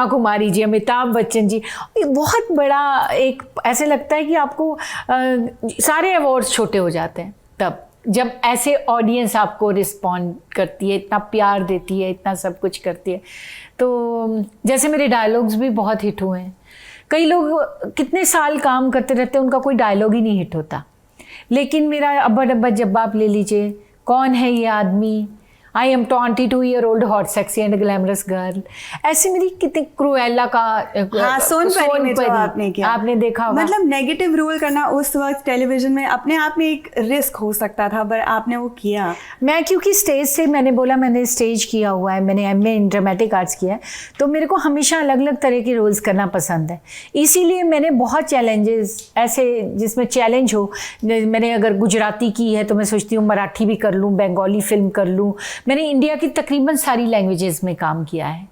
कुमारी जी, अमिताभ बच्चन जी, बहुत बड़ा एक ऐसे लगता है कि आपको सारे अवार्ड्स छोटे हो जाते हैं तब जब ऐसे ऑडियंस आपको रिस्पॉन्ड करती है, इतना प्यार देती है, इतना सब कुछ करती है। तो जैसे मेरे डायलॉग्स भी बहुत हिट हुए हैं। कई लोग कितने साल काम करते रहते हैं, उनका कोई डायलॉग ही नहीं हिट होता, लेकिन मेरा अब्बा डब्बा जब्बा आप ले लीजिए, कौन है ये आदमी, I am 22-year-old hot sexy and glamorous girl, ऐसे मेरी कितनी क्रूएला का, हाँ, सोनपरी में जो आपने किया, आपने देखा होगा। मतलब नेगेटिव रोल करना उस वक्त टेलीविजन में अपने आप में एक रिस्क हो सकता था, पर आपने वो किया। मैं क्योंकि स्टेज से, मैंने बोला मैंने स्टेज किया हुआ है, मैंने एमए इन ड्रामेटिक आर्ट्स किया है, तो मेरे को हमेशा अलग अलग तरह के रोल्स करना पसंद है। इसीलिए मैंने बहुत चैलेंजेस ऐसे जिसमें चैलेंज हो, मैंने अगर गुजराती की है तो मैं सोचती हूँ मराठी भी कर लूँ, बंगाली फिल्म कर लूँ। मैंने इंडिया की तकरीबन सारी लैंग्वेजेस में काम किया है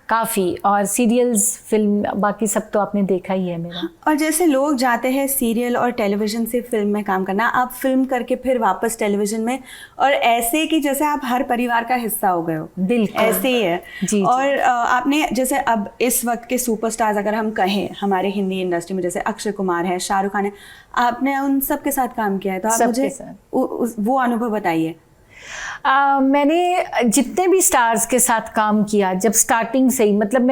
काफ़ी, और सीरियल्स, फिल्म, बाकी सब तो आपने देखा ही है मेरा। और जैसे लोग जाते हैं सीरियल और टेलीविज़न से फिल्म में काम करना, आप फिल्म करके फिर वापस टेलीविज़न में, और ऐसे कि जैसे आप हर परिवार का हिस्सा हो गए हो। बिल्कुल ऐसे ही है जी। और आपने जैसे अब इस वक्त के सुपरस्टार्स अगर हम कहें हमारे हिंदी इंडस्ट्री में, जैसे अक्षय कुमार है, शाहरुख खान है, आपने उन सब के साथ काम किया है, तो आप मुझे वो अनुभव बताइए। मैंने जितने भी स्टार्स के साथ काम किया, जब स्टार्टिंग से ही, मतलब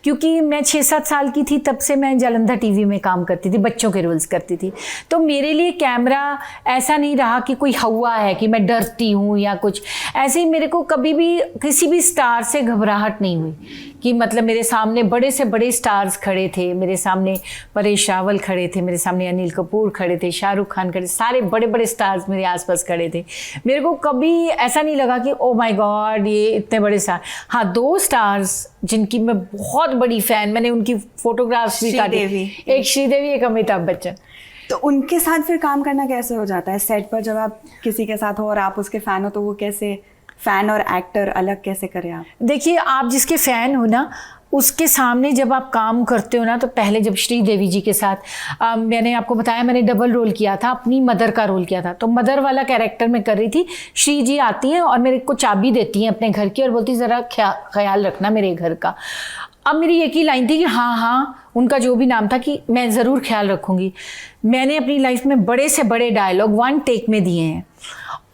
क्योंकि मैं 6-7 साल की थी तब से मैं जालंधर टीवी में काम करती थी, बच्चों के रोल्स करती थी। तो मेरे लिए कैमरा ऐसा नहीं रहा कि कोई हवा है कि मैं डरती हूँ या कुछ ऐसे ही। मेरे को कभी भी किसी भी स्टार से घबराहट नहीं हुई कि मतलब मेरे सामने बड़े से बड़े स्टार्स खड़े थे, मेरे सामने परेश रावल खड़े थे, मेरे सामने अनिल कपूर खड़े थे, शाहरुख खान खड़े, सारे बड़े बड़े स्टार्स मेरे आसपास खड़े थे। मेरे को कभी ऐसा नहीं लगा कि ओ माय गॉड ये इतने बड़े स्टार। हाँ, 2 स्टार्स जिनकी मैं बहुत बड़ी फ़ैन, मैंने उनकी फोटोग्राफ्स भी काटी, एक श्रीदेवी, एक अमिताभ बच्चन। तो उनके साथ फिर काम करना कैसे हो जाता है सेट पर, जब आप किसी के साथ हो और आप उसके फ़ैन हो, तो वो कैसे फ़ैन और एक्टर अलग कैसे करें आप? देखिए, आप जिसके फ़ैन हो ना, उसके सामने जब आप काम करते हो ना, तो पहले जब श्रीदेवी जी के साथ मैंने आपको बताया मैंने डबल रोल किया था, अपनी मदर का रोल किया था, तो मदर वाला कैरेक्टर मैं कर रही थी। श्री जी आती हैं और मेरे को चाबी देती हैं अपने घर की और बोलती ज़रा ख्याल रखना मेरे घर का। अब मेरी एक ही लाइन थी कि हाँ, उनका जो भी नाम था कि मैं ज़रूर ख्याल रखूँगी। मैंने अपनी लाइफ में बड़े से बड़े डायलॉग 1 टेक में दिए हैं,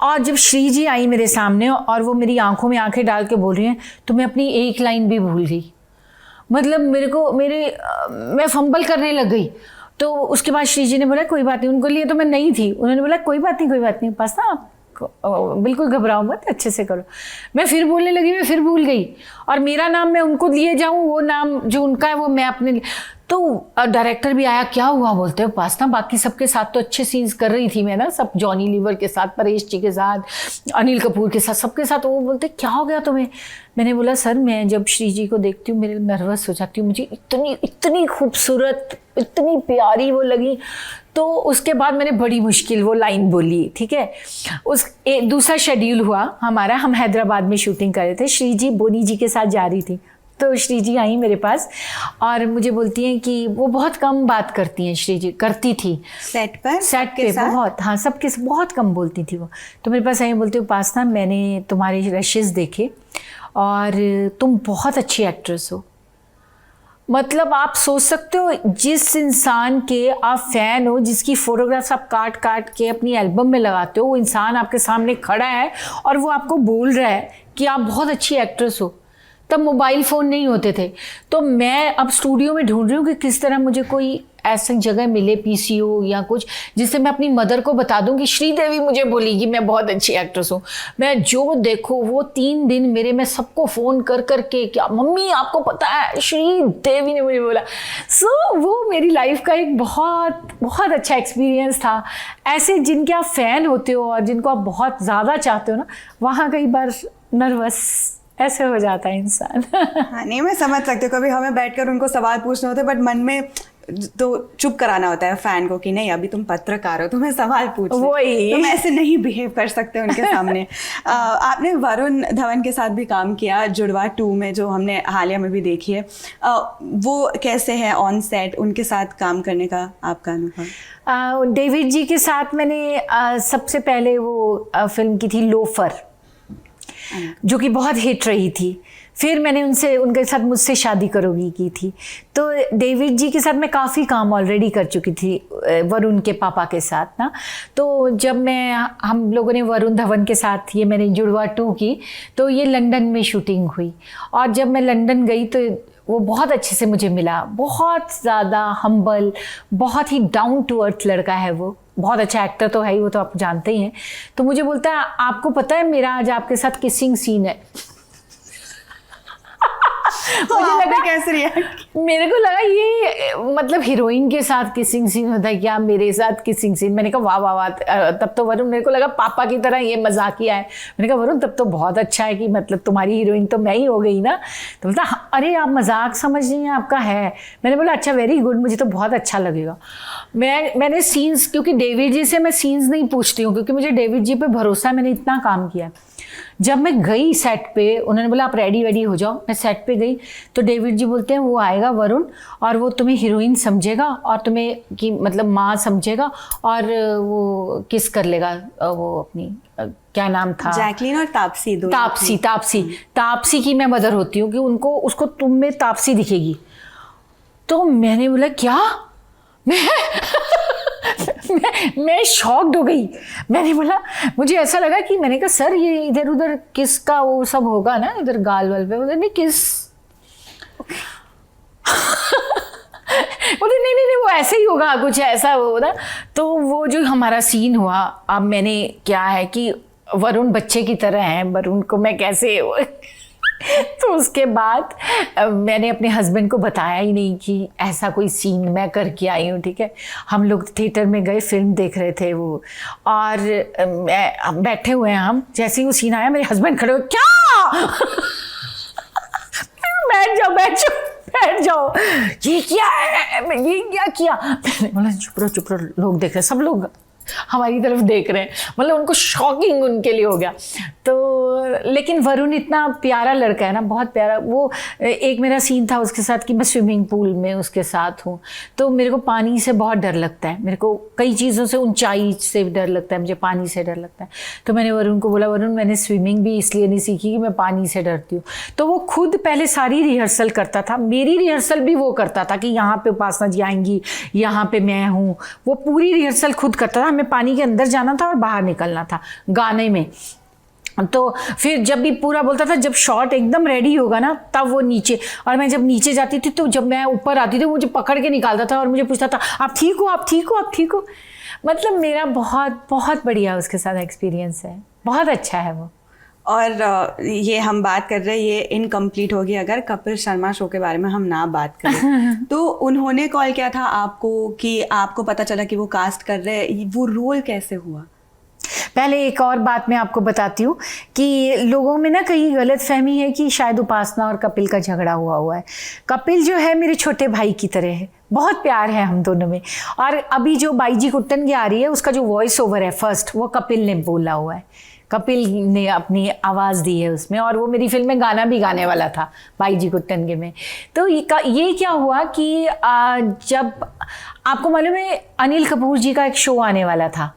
और जब श्री जी आई मेरे सामने और वो मेरी आंखों में आंखें डाल के बोल रही हैं, तो मैं अपनी एक लाइन भी भूल गई। मतलब मैं फंबल करने लग गई। तो उसके बाद श्री जी ने बोला कोई बात नहीं, उनको लिए तो मैं नहीं थी, उन्होंने बोला कोई बात नहीं बस ना, आप बिल्कुल घबराओ मत, अच्छे से करो। मैं फिर बोलने लगी, मैं फिर भूल गई, और मेरा नाम मैं उनको लिए जाऊँ, वो नाम जो उनका है वो मैं अपने। तो डायरेक्टर भी आया, क्या हुआ बोलते हो उपासना, बाकी सबके साथ तो अच्छे सीन्स कर रही थी मैं ना, सब जॉनी लीवर के साथ, परेश जी के साथ, अनिल कपूर के साथ, सबके साथ। वो बोलते क्या हो गया तुम्हें? मैंने बोला सर मैं जब श्री जी को देखती हूँ मेरे नर्वस हो जाती हूँ, मुझे इतनी खूबसूरत, इतनी प्यारी वो लगी। तो उसके बाद मैंने बड़ी मुश्किल वो लाइन बोली, ठीक है। दूसरा शेड्यूल हुआ हमारा, हम हैदराबाद में शूटिंग कर रहे थे, श्री जी बोनी जी के साथ जा रही थी। तो श्री जी आई मेरे पास और मुझे बोलती हैं कि वो बहुत कम बात करती हैं, श्री जी करती थी सेट पे बहुत, हाँ सबके बहुत कम बोलती थी वो। तो मेरे पास आई, बोलती उपासना मैंने तुम्हारे रशेस देखे और तुम बहुत अच्छी एक्ट्रेस हो। मतलब आप सोच सकते हो जिस इंसान के आप फ़ैन हो, जिसकी फ़ोटोग्राफ्स आप काट काट के अपनी एल्बम में लगाते हो, वो इंसान आपके सामने खड़ा है और वो आपको बोल रहा है कि आप बहुत अच्छी एक्ट्रेस हो। तब मोबाइल फ़ोन नहीं होते थे, तो मैं अब स्टूडियो में ढूंढ रही हूँ कि किस तरह मुझे कोई ऐसी जगह मिले, पीसीओ या कुछ, जिससे मैं अपनी मदर को बता दूं कि श्रीदेवी मुझे बोली कि मैं बहुत अच्छी एक्ट्रेस हूँ। मैं जो देखो वो 3 दिन मेरे, मैं सबको फ़ोन कर के क्या मम्मी आपको पता है श्रीदेवी ने मुझे बोला। सो वो मेरी लाइफ का एक बहुत अच्छा एक्सपीरियंस था। ऐसे जिनके आप फ़ैन होते हो और जिनको आप बहुत ज़्यादा चाहते हो ना, वहाँ कई बार नर्वस ऐसे हो जाता है इंसान। हाँ नहीं, मैं समझ सकती हूँ, कभी हमें बैठकर उनको सवाल पूछने होते बट मन में तो चुप कराना होता है फैन को कि नहीं अभी तुम पत्रकार हो, तुम्हें सवाल पूछना, तुम ऐसे नहीं बिहेव कर सकते उनके सामने। आपने वरुण धवन के साथ भी काम किया जुड़वा 2 में, जो हमने हालिया में भी देखी है। वो कैसे है ऑन सेट, उनके साथ काम करने का आपका अनुभव? डेविड जी के साथ मैंने सबसे पहले वो फिल्म की थी लोफर, जो कि बहुत हिट रही थी। फिर मैंने उनके साथ मुझसे शादी करोगी की थी। तो डेविड जी के साथ मैं काफ़ी काम ऑलरेडी कर चुकी थी वरुण के पापा के साथ ना। तो जब हम लोगों ने वरुण धवन के साथ ये मैंने जुड़वा 2 की, तो ये लंदन में शूटिंग हुई। और जब मैं लंदन गई तो वो बहुत अच्छे से मुझे मिला, बहुत ज़्यादा हम्बल, बहुत ही डाउन टू अर्थ लड़का है वो, बहुत अच्छा एक्टर तो है ही, वो तो आप जानते ही हैं। तो मुझे बोलता है आपको पता है मेरा आज आपके साथ किसिंग सीन है। मुझे लगा कैसे रिएक्ट, मेरे को लगा ये मतलब हीरोइन के साथ किसिंग सीन होता है क्या, मेरे साथ किसिंग सीन। मैंने कहा वाह वाह वाह। तब तो वरुण, मेरे को लगा पापा की तरह ये मजाकिया है। मैंने कहा वरुण तब तो बहुत अच्छा है कि मतलब तुम्हारी हीरोइन तो मैं ही हो गई ना। तो बोलता अरे आप मजाक समझ रही हैं, आपका है। मैंने बोला अच्छा वेरी गुड, मुझे तो बहुत अच्छा लगेगा। मैंने सीन्स, क्योंकि डेविड जी से मैं सीन्स नहीं पूछती हूँ क्योंकि मुझे डेविड जी पे भरोसा है, मैंने इतना काम किया। जब मैं गई सेट पे, उन्होंने बोला आप रेडी हो जाओ। मैं सेट पे गई तो डेविड जी बोलते हैं वो आएगा वरुण और वो तुम्हें हीरोइन समझेगा और तुम्हें कि मतलब माँ समझेगा और वो किस कर लेगा, वो अपनी क्या नाम था, जैकलीन और तापसी, दो तापसी की मैं मदर होती हूँ कि उसको तुम में तापसी दिखेगी। तो मैंने बोला क्या, मैं शॉक्ड हो गई। मैंने बोला, मुझे ऐसा लगा कि मैंने कहा सर ये इधर उधर किसका वो सब होगा ना, इधर गाल वाल पे। बोले नहीं किस, बोले नहीं वो ऐसे ही होगा, कुछ ऐसा होगा। तो वो जो हमारा सीन हुआ, अब मैंने क्या है कि वरुण बच्चे की तरह है, वरुण को मैं कैसे तो उसके बाद मैंने अपने हस्बैंड को बताया ही नहीं कि ऐसा कोई सीन मैं करके आई हूँ, ठीक है। हम लोग थिएटर में गए, फिल्म देख रहे थे वो, और बैठे हुए हैं हम, जैसे ही वो सीन आया मेरे हस्बैंड खड़े हुए, क्या बैठ जाओ, ये क्या है, ये क्या किया। मैंने बोला चुप रहो लोग देख रहे, सब लोग हमारी तरफ देख रहे हैं, मतलब उनको शॉकिंग उनके लिए हो गया। तो लेकिन वरुण इतना प्यारा लड़का है ना, बहुत प्यारा। वो एक मेरा सीन था उसके साथ कि मैं स्विमिंग पूल में उसके साथ हूँ, तो मेरे को पानी से बहुत डर लगता है, मेरे को कई चीज़ों से, ऊंचाई से डर लगता है, मुझे पानी से डर लगता है। तो मैंने वरुण को बोला, वरुण मैंने स्विमिंग भी इसलिए नहीं सीखी कि मैं पानी से डरती हूँ। तो वो खुद पहले सारी रिहर्सल करता था, मेरी रिहर्सल भी वो करता था कि यहाँ पे उपासना जी आएंगी, यहाँ पे मैं हूँ, वो पूरी रिहर्सल खुद करता था। हमें पानी के अंदर जाना था और बाहर निकलना था गाने में। तो फिर जब भी पूरा बोलता था, जब शॉट एकदम रेडी होगा ना तब वो नीचे, और मैं जब नीचे जाती थी तो जब मैं ऊपर आती थी मुझे पकड़ के निकालता था और मुझे पूछता था आप ठीक हो, आप ठीक हो, आप ठीक हो। मतलब मेरा बहुत बहुत बढ़िया उसके साथ एक्सपीरियंस है, बहुत अच्छा है वो। और ये हम बात कर रहे हैं, ये इनकम्प्लीट होगी अगर कपिल शर्मा शो के बारे में हम ना बात करें। तो उन्होंने कॉल किया था आपको कि आपको पता चला कि वो कास्ट कर रहे हैं, वो रोल कैसे हुआ? पहले एक और बात मैं आपको बताती हूँ कि लोगों में ना कई गलत फहमी है कि शायद उपासना और कपिल का झगड़ा हुआ है। कपिल जो है मेरे छोटे भाई की तरह है, बहुत प्यार है हम दोनों में। और अभी जो बाईजी कुट्टन की आ रही है उसका जो वॉइस ओवर है फर्स्ट, वो कपिल ने बोला हुआ है, कपिल ने अपनी आवाज़ दी है उसमें, और वो मेरी फिल्म में गाना भी गाने वाला था बाईजी कुट्टन के में। तो ये क्या हुआ कि जब आपको मालूम है अनिल कपूर जी का एक शो आने वाला था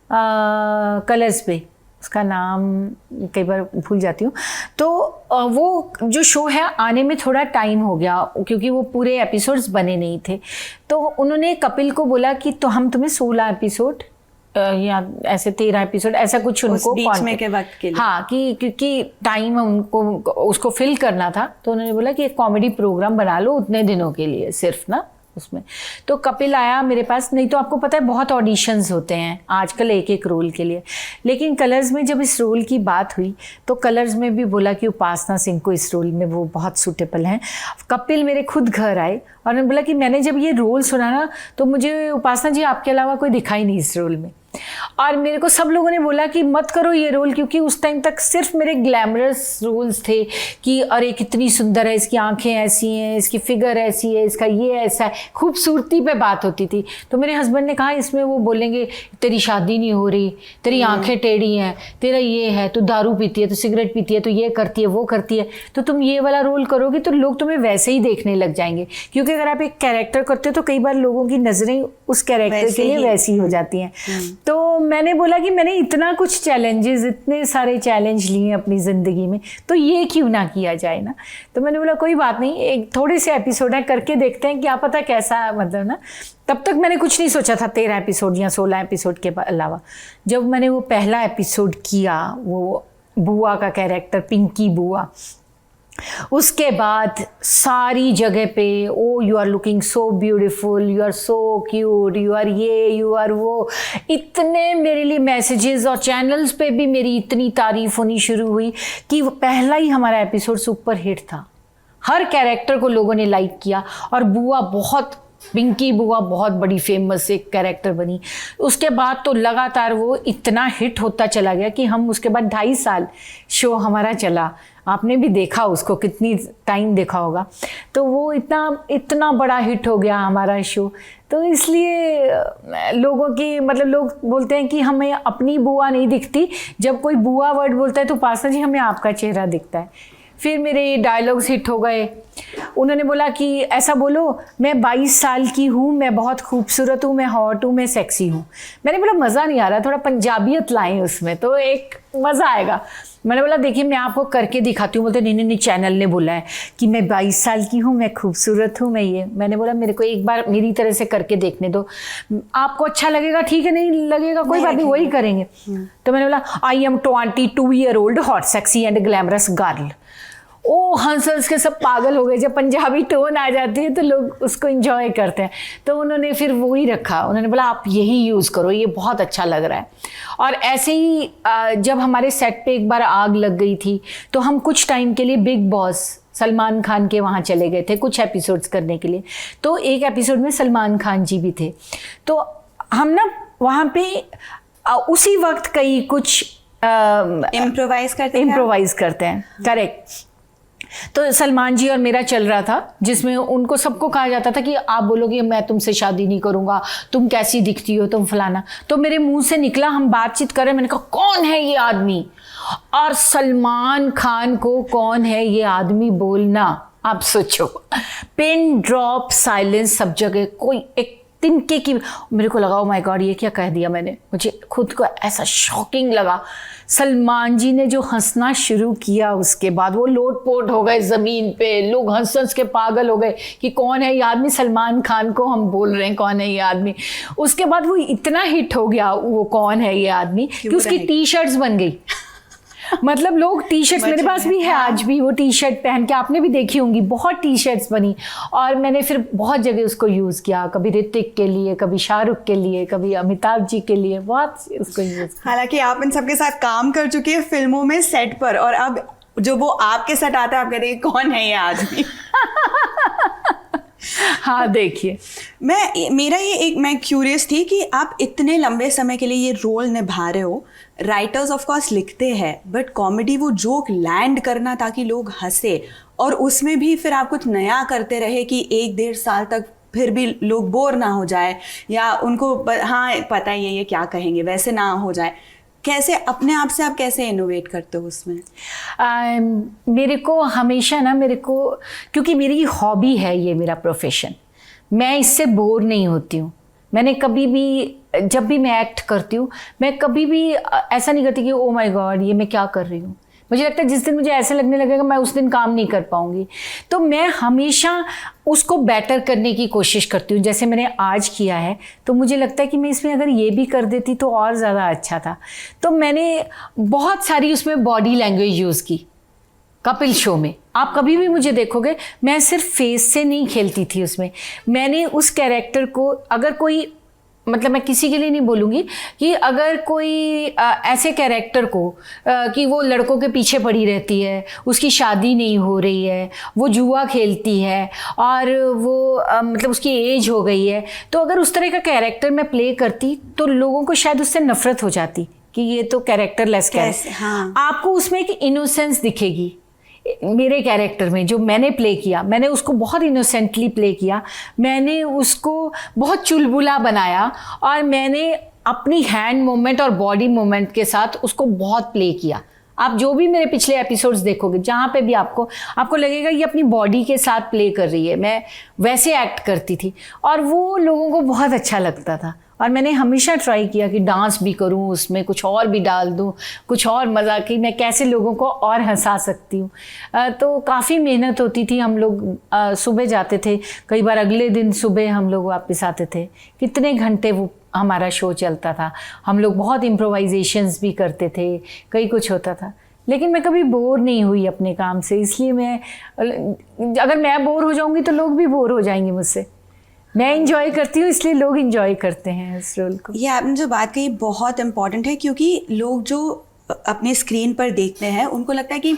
कलर्स पे, उसका नाम कई बार भूल जाती हूँ। तो वो जो शो है आने में थोड़ा टाइम हो गया क्योंकि वो पूरे एपिसोड्स बने नहीं थे। तो उन्होंने कपिल को बोला कि तो हम तुम्हें 16 एपिसोड या ऐसे 13 एपिसोड ऐसा कुछ उनको बीच में के वक्त के लिए, हाँ, कि क्योंकि टाइम उनको उसको फिल करना था। तो उन्होंने बोला कि एक कॉमेडी प्रोग्राम बना लो उतने दिनों के लिए सिर्फ ना उसमें। तो कपिल आया मेरे पास, नहीं तो आपको पता है बहुत ऑडिशंस होते हैं आजकल एक एक रोल के लिए। लेकिन कलर्स में जब इस रोल की बात हुई तो कलर्स में भी बोला कि उपासना सिंह को इस रोल में वो बहुत सूटेबल हैं। कपिल मेरे खुद घर आए और उन्होंने बोला कि मैंने जब ये रोल सुना ना तो मुझे उपासना जी आपके अलावा कोई दिखाई नहीं इस रोल में। और मेरे को सब लोगों ने बोला कि मत करो ये रोल, क्योंकि उस टाइम तक सिर्फ मेरे ग्लैमरस रोल्स थे कि अरे कितनी सुंदर है, इसकी आंखें ऐसी हैं, इसकी फिगर ऐसी है, इसका ये ऐसा है, खूबसूरती पे बात होती थी। तो मेरे हस्बैंड ने कहा इसमें वो बोलेंगे तेरी शादी नहीं हो रही, तेरी आंखें टेढ़ी हैं, तेरा ये है, तू दारू पीती है, तू सिगरेट पीती है, तू ये करती है वो करती है, तो तुम ये वाला रोल करोगी तो लोग तुम्हें वैसे ही देखने लग जाएंगे। क्योंकि अगर आप एक कैरेक्टर करते हो तो कई बार लोगों की नज़रें उस कैरेक्टर के लिए वैसी हो जाती हैं। तो मैंने बोला कि मैंने इतना कुछ चैलेंजेस, इतने सारे चैलेंज लिए अपनी ज़िंदगी में, तो ये क्यों ना किया जाए ना। तो मैंने बोला कोई बात नहीं, एक थोड़े से एपिसोड है करके देखते हैं, क्या पता कैसा, मतलब ना। तब तक मैंने कुछ नहीं सोचा था 13 एपिसोड या 16 एपिसोड के अलावा। जब मैंने वो पहला एपिसोड किया, वो बुआ का कैरेक्टर पिंकी बुआ, उसके बाद सारी जगह पे oh you are looking so beautiful, you are so cute, you are ये, यू आर वो, इतने मेरे लिए मैसेजेस, और चैनल्स पे भी मेरी इतनी तारीफ होनी शुरू हुई कि वो पहला ही हमारा एपिसोड सुपर हिट था। हर कैरेक्टर को लोगों ने लाइक किया और बुआ बहुत, पिंकी बुआ बहुत बड़ी फेमस एक कैरेक्टर बनी। उसके बाद तो लगातार वो इतना हिट होता चला गया कि हम उसके बाद 2.5 साल शो हमारा चला। आपने भी देखा उसको, कितनी टाइम देखा होगा। तो वो इतना बड़ा हिट हो गया हमारा शो। तो इसलिए लोगों की, मतलब लोग बोलते हैं कि हमें अपनी बुआ नहीं दिखती, जब कोई बुआ वर्ड बोलता है तो उपासना जी हमें आपका चेहरा दिखता है। फिर मेरे डायलॉग्स हिट हो गए। उन्होंने बोला कि ऐसा बोलो, मैं 22 साल की हूँ, मैं बहुत खूबसूरत हूँ, मैं हॉट हूँ, मैं सेक्सी हूँ। मैंने बोला मज़ा नहीं आ रहा, थोड़ा पंजाबियत लाएं उसमें तो एक मज़ा आएगा। मैंने बोला देखिए मैं आपको करके दिखाती हूँ। बोलते नहीं, चैनल ने बोला है कि मैं 22 साल की हूँ, मैं खूबसूरत हूँ, मैं ये। मैंने बोला मेरे को एक बार मेरी तरह से करके देखने दो, आपको अच्छा लगेगा ठीक है, नहीं लगेगा कोई बात नहीं, वही करेंगे। तो मैंने बोला I am 22 year old hot sexy and glamorous girl. ओ हंस के सब पागल हो गए। जब पंजाबी टोन आ जाती है तो लोग उसको एंजॉय करते हैं। तो उन्होंने फिर वो ही रखा, उन्होंने बोला आप यही यूज़ करो, ये बहुत अच्छा लग रहा है। और ऐसे ही जब हमारे सेट पे एक बार आग लग गई थी तो हम कुछ टाइम के लिए बिग बॉस सलमान खान के वहाँ चले गए थे कुछ एपिसोड्स करने के लिए। तो एक एपिसोड में सलमान खान जी भी थे। तो हम ना वहाँ पे उसी वक्त कई कुछ इम्प्रोवाइज करते हैं, करेक्ट। तो सलमान जी और मेरा चल रहा था, जिसमें उनको सबको कहा जाता था कि आप बोलोगे मैं तुमसे शादी नहीं करूंगा, तुम कैसी दिखती हो, तुम फलाना। तो मेरे मुंह से निकला, हम बातचीत कर रहे, मैंने कहा कौन है ये आदमी, और सलमान खान को कौन है ये आदमी बोलना, आप सोचो, पिन ड्रॉप साइलेंस सब जगह, कोई एक तिनके की। मेरे को लगा ओ माय गॉड ये क्या कह दिया मैंने, मुझे खुद को ऐसा शॉकिंग लगा। सलमान जी ने जो हंसना शुरू किया, उसके बाद वो लोटपोट हो गए ज़मीन पे, लोग हंस हंस के पागल हो गए कि कौन है ये आदमी, सलमान खान को हम बोल रहे हैं कौन है ये आदमी। उसके बाद वो इतना हिट हो गया वो कौन है ये आदमी कि उसकी टी शर्ट्स बन गई। मतलब लोग टी शर्ट्स, मेरे पास भी है आज भी वो टी शर्ट पहन के, आपने भी देखी होंगी, बहुत टी शर्ट्स बनी। और मैंने फिर बहुत जगह उसको यूज़ किया, कभी ऋतिक के लिए, कभी शाहरुख के लिए, कभी अमिताभ जी के लिए, बहुत उसको यूज़। हालांकि आप इन सबके साथ काम कर चुकी है फिल्मों में सेट पर, और अब जो वो आपके साथ आता है आप कहते हैं कौन है ये आदमी। हाँ देखिए, मैं क्यूरियस थी कि आप इतने लंबे समय के लिए ये रोल निभा रहे हो। राइटर्स ऑफ कोर्स लिखते हैं, बट कॉमेडी वो जोक लैंड करना ताकि लोग हंसे, और उसमें भी फिर आप कुछ नया करते रहे कि 1-1.5 साल तक फिर भी लोग बोर ना हो जाए, या उनको हाँ पता ही है ये क्या कहेंगे, वैसे ना हो जाए। कैसे अपने आप से आप कैसे इनोवेट करते हो उसमें? मेरे को हमेशा ना, मेरे को क्योंकि मेरी हॉबी है ये, मेरा प्रोफेशन, मैं इससे बोर नहीं होती हूँ। मैंने कभी भी, जब भी मैं एक्ट करती हूँ, मैं कभी भी ऐसा नहीं करती कि ओ माय गॉड ये मैं क्या कर रही हूँ। मुझे लगता है जिस दिन मुझे ऐसा लगने लगेगा मैं उस दिन काम नहीं कर पाऊंगी। तो मैं हमेशा उसको बेटर करने की कोशिश करती हूँ। जैसे मैंने आज किया है, तो मुझे लगता है कि मैं इसमें अगर ये भी कर देती तो और ज़्यादा अच्छा था। तो मैंने बहुत सारी उसमें बॉडी लैंग्वेज यूज़ की। कपिल शो में आप कभी भी मुझे देखोगे, मैं सिर्फ फेस से नहीं खेलती थी उसमें। मैंने उस कैरेक्टर को, अगर कोई, मतलब मैं किसी के लिए नहीं बोलूँगी कि अगर कोई ऐसे कैरेक्टर को कि वो लड़कों के पीछे पड़ी रहती है, उसकी शादी नहीं हो रही है, वो जुआ खेलती है और वो मतलब उसकी एज हो गई है, तो अगर उस तरह का कैरेक्टर मैं प्ले करती तो लोगों को शायद उससे नफरत हो जाती कि ये तो कैरेक्टरलेस कैरेक्टर। हाँ। आपको उसमें एक इनोसेंस दिखेगी। मेरे कैरेक्टर में जो मैंने प्ले किया, मैंने उसको बहुत इनोसेंटली प्ले किया, मैंने उसको बहुत चुलबुला बनाया, और मैंने अपनी हैंड मूवमेंट और बॉडी मूवमेंट के साथ उसको बहुत प्ले किया। आप जो भी मेरे पिछले एपिसोड्स देखोगे, जहाँ पे भी आपको लगेगा ये अपनी बॉडी के साथ प्ले कर रही है, मैं वैसे एक्ट करती थी, और वो लोगों को बहुत अच्छा लगता था। और मैंने हमेशा ट्राई किया कि डांस भी करूं, उसमें कुछ और भी डाल दूं, कुछ और मज़ा कि मैं कैसे लोगों को और हंसा सकती हूँ। तो काफ़ी मेहनत होती थी। हम लोग सुबह जाते थे, कई बार अगले दिन सुबह हम लोग वापस आते थे। कितने घंटे वो हमारा शो चलता था। हम लोग बहुत इम्प्रोवाइजेशंस भी करते थे, कई कुछ होता था, लेकिन मैं कभी बोर नहीं हुई अपने काम से। इसलिए मैं, अगर मैं बोर हो जाऊँगी तो लोग भी बोर हो जाएंगे मुझसे। मैं इंजॉय करती हूँ, इसलिए लोग इंजॉय करते हैं इस रोल को। ये आपने जो बात कही बहुत इम्पॉर्टेंट है, क्योंकि लोग जो अपने स्क्रीन पर देखते हैं उनको लगता है कि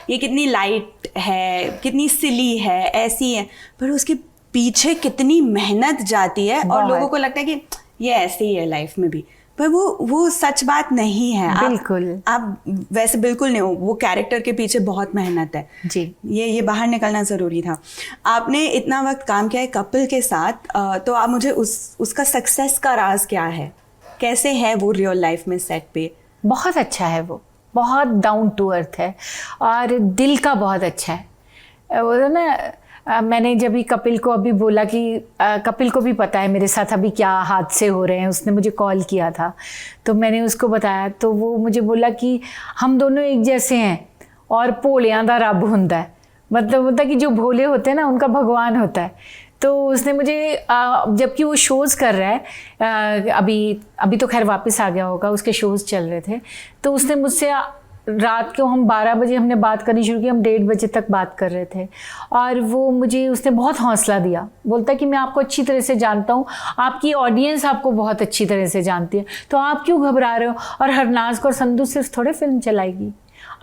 ये कितनी लाइट है, कितनी सिली है, ऐसी है, पर उसके पीछे कितनी मेहनत जाती है, और लोगों को लगता है कि ये ऐसे ही है लाइफ में भी, पर वो सच बात नहीं है। बिल्कुल आप वैसे बिल्कुल नहीं हो, वो कैरेक्टर के पीछे बहुत मेहनत है जी। ये बाहर निकलना ज़रूरी था। आपने इतना वक्त काम किया है कपिल के साथ, तो आप मुझे उसका सक्सेस का राज क्या है? कैसे है वो रियल लाइफ में सेट पे? बहुत अच्छा है, वो बहुत डाउन टू अर्थ है और दिल का बहुत अच्छा है। वो ना, मैंने जब भी कपिल को अभी बोला कि कपिल को भी पता है मेरे साथ अभी क्या हादसे हो रहे हैं, उसने मुझे कॉल किया था, तो मैंने उसको बताया, तो वो मुझे बोला कि हम दोनों एक जैसे हैं और भोलियां दा रब होता है। मतलब होता है कि जो भोले होते हैं ना, उनका भगवान होता है। तो उसने मुझे, जबकि वो शोज़ कर रहा है, अभी तो खैर वापस आ गया होगा, उसके शोज़ चल रहे थे, तो उसने मुझसे रात को, हम 12 बजे हमने बात करनी शुरू की, हम 1:30 बजे तक बात कर रहे थे, और वो मुझे, उसने बहुत हौसला दिया। बोलता कि मैं आपको अच्छी तरह से जानता हूँ, आपकी ऑडियंस आपको बहुत अच्छी तरह से जानती है, तो आप क्यों घबरा रहे हो, और हरनाज और संधू सिर्फ थोड़े फिल्म चलाएगी,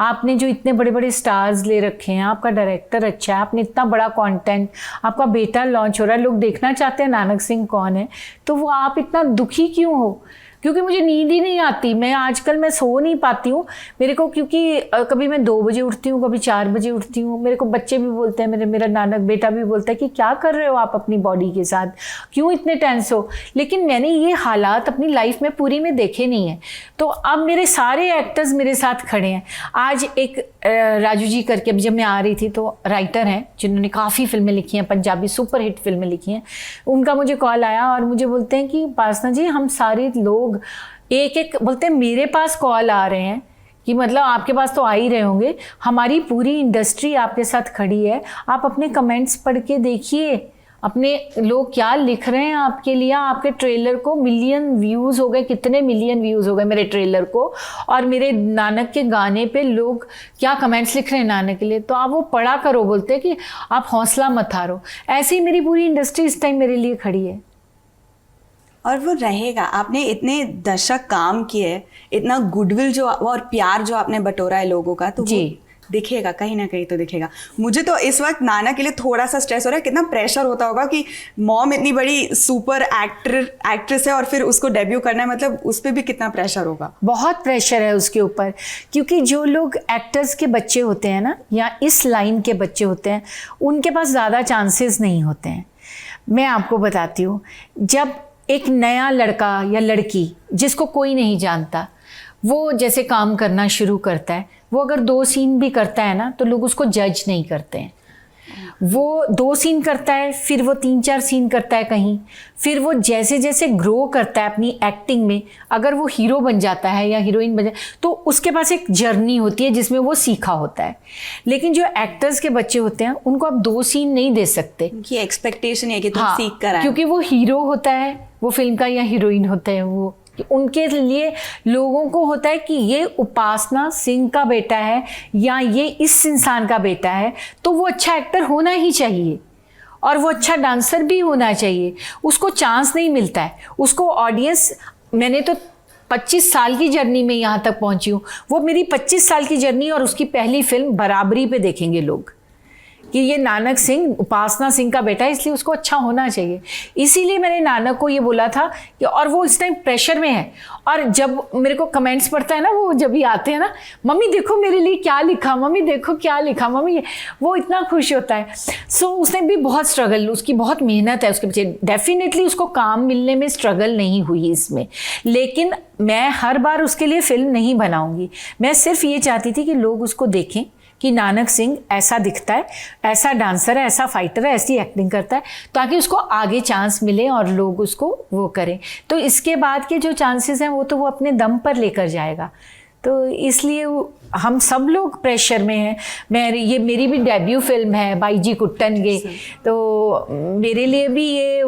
आपने जो इतने बड़े बड़े स्टार्स ले रखे हैं, आपका डायरेक्टर अच्छा है, आपने इतना बड़ा कंटेंट, आपका बेटा लॉन्च हो रहा है, लोग देखना चाहते हैं नानक सिंह कौन है, तो वो आप इतना दुखी क्यों हो? क्योंकि मुझे नींद ही नहीं आती। मैं आजकल मैं सो नहीं पाती हूँ मेरे को, क्योंकि कभी मैं 2 बजे उठती हूँ, कभी 4 बजे उठती हूँ। मेरे को बच्चे भी बोलते हैं, मेरा नानक बेटा भी बोलता है कि क्या कर रहे हो आप अपनी बॉडी के साथ, क्यों इतने टेंस हो। लेकिन मैंने ये हालात अपनी लाइफ में पूरी में देखे नहीं है। तो अब मेरे सारे एक्टर्स मेरे साथ खड़े हैं। आज एक राजू जी करके, जब मैं आ रही थी तो राइटर हैं जिन्होंने काफ़ी फिल्में लिखी हैं, पंजाबी सुपर हिट फिल्में लिखी हैं, उनका मुझे कॉल आया और मुझे बोलते हैं कि उपासना जी हम सारे लोग एक एक बोलते हैं मेरे पास कॉल आ रहे हैं कि मतलब आपके पास तो आ ही रहे होंगे, हमारी पूरी इंडस्ट्री आपके साथ खड़ी है, आप अपने कमेंट्स पढ़ के देखिए, अपने लोग क्या लिख रहे हैं आपके लिए। आपके ट्रेलर को मिलियन व्यूज़ हो गए, कितने मिलियन व्यूज़ हो गए मेरे ट्रेलर को, और मेरे नानक के गाने पे लोग क्या कमेंट्स लिख रहे हैं नानक के लिए, तो आप वो पढ़ा करो। बोलते हैं कि आप हौसला मत हारो। ऐसे ही मेरी पूरी इंडस्ट्री इस टाइम मेरे लिए खड़ी है। और वो रहेगा। आपने इतने दशक काम किए, इतना गुडविल जो और प्यार जो आपने बटोरा है लोगों का, तो जी दिखेगा कहीं ना कहीं तो दिखेगा। मुझे तो इस वक्त नाना के लिए थोड़ा सा स्ट्रेस हो रहा है, कितना प्रेशर होता होगा कि मॉम इतनी बड़ी सुपर एक्ट्रेस है और फिर उसको डेब्यू करना है, मतलब उस पर भी कितना प्रेशर होगा। बहुत प्रेशर है उसके ऊपर, क्योंकि जो लोग एक्टर्स के बच्चे होते हैं ना, या इस लाइन के बच्चे होते हैं, उनके पास ज़्यादा चांसेस नहीं होते हैं। मैं आपको बताती हूँ, जब एक नया लड़का या लड़की जिसको कोई नहीं जानता, वो जैसे काम करना शुरू करता है, वो अगर 2 सीन भी करता है ना तो लोग उसको जज नहीं करते हैं। वो 2 सीन करता है, फिर वो 3-4 सीन करता है कहीं, फिर वो जैसे जैसे ग्रो करता है अपनी एक्टिंग में, अगर वो हीरो बन जाता है या हीरोइन बन जाता है तो उसके पास एक जर्नी होती है जिसमें वो सीखा होता है। लेकिन जो एक्टर्स के बच्चे होते हैं उनको आप 2 सीन नहीं दे सकते, उनकी एक्सपेक्टेशन है कि तुम सीख कर आए, क्योंकि वो हीरो होता है वो फिल्म का, या हीरोइन होता है वो। उनके लिए लोगों को होता है कि ये उपासना सिंह का बेटा है या ये इस इंसान का बेटा है, तो वो अच्छा एक्टर होना ही चाहिए और वो अच्छा डांसर भी होना चाहिए। उसको चांस नहीं मिलता है, उसको ऑडियंस, मैंने तो 25 साल की जर्नी में यहाँ तक पहुँची हूँ, वो मेरी 25 साल की जर्नी और उसकी पहली फिल्म बराबरी पे देखेंगे लोग कि ये नानक सिंह उपासना सिंह का बेटा है, इसलिए उसको अच्छा होना चाहिए। इसीलिए मैंने नानक को ये बोला था कि, और वो इस टाइम प्रेशर में है, और जब मेरे को कमेंट्स पढ़ता है ना, वो जब भी आते हैं ना, मम्मी देखो मेरे लिए क्या लिखा, मम्मी देखो क्या लिखा, मम्मी, वो इतना खुश होता है। सो उसने भी बहुत स्ट्रगल, उसकी बहुत मेहनत है उसके पीछे। डेफिनेटली उसको काम मिलने में स्ट्रगल नहीं हुई इसमें, लेकिन मैं हर बार उसके लिए फिल्म नहीं बनाऊंगी। मैं सिर्फ ये चाहती थी कि लोग उसको देखें कि नानक सिंह ऐसा दिखता है, ऐसा डांसर है, ऐसा फाइटर है, ऐसी एक्टिंग करता है, ताकि उसको आगे चांस मिले और लोग उसको वो करें। तो इसके बाद के जो चांसेस हैं वो तो वो अपने दम पर लेकर जाएगा। तो इसलिए हम सब लोग प्रेशर में हैं। ये मेरी भी डेब्यू फिल्म है बाई जी कुट्टनगे, तो मेरे लिए भी ये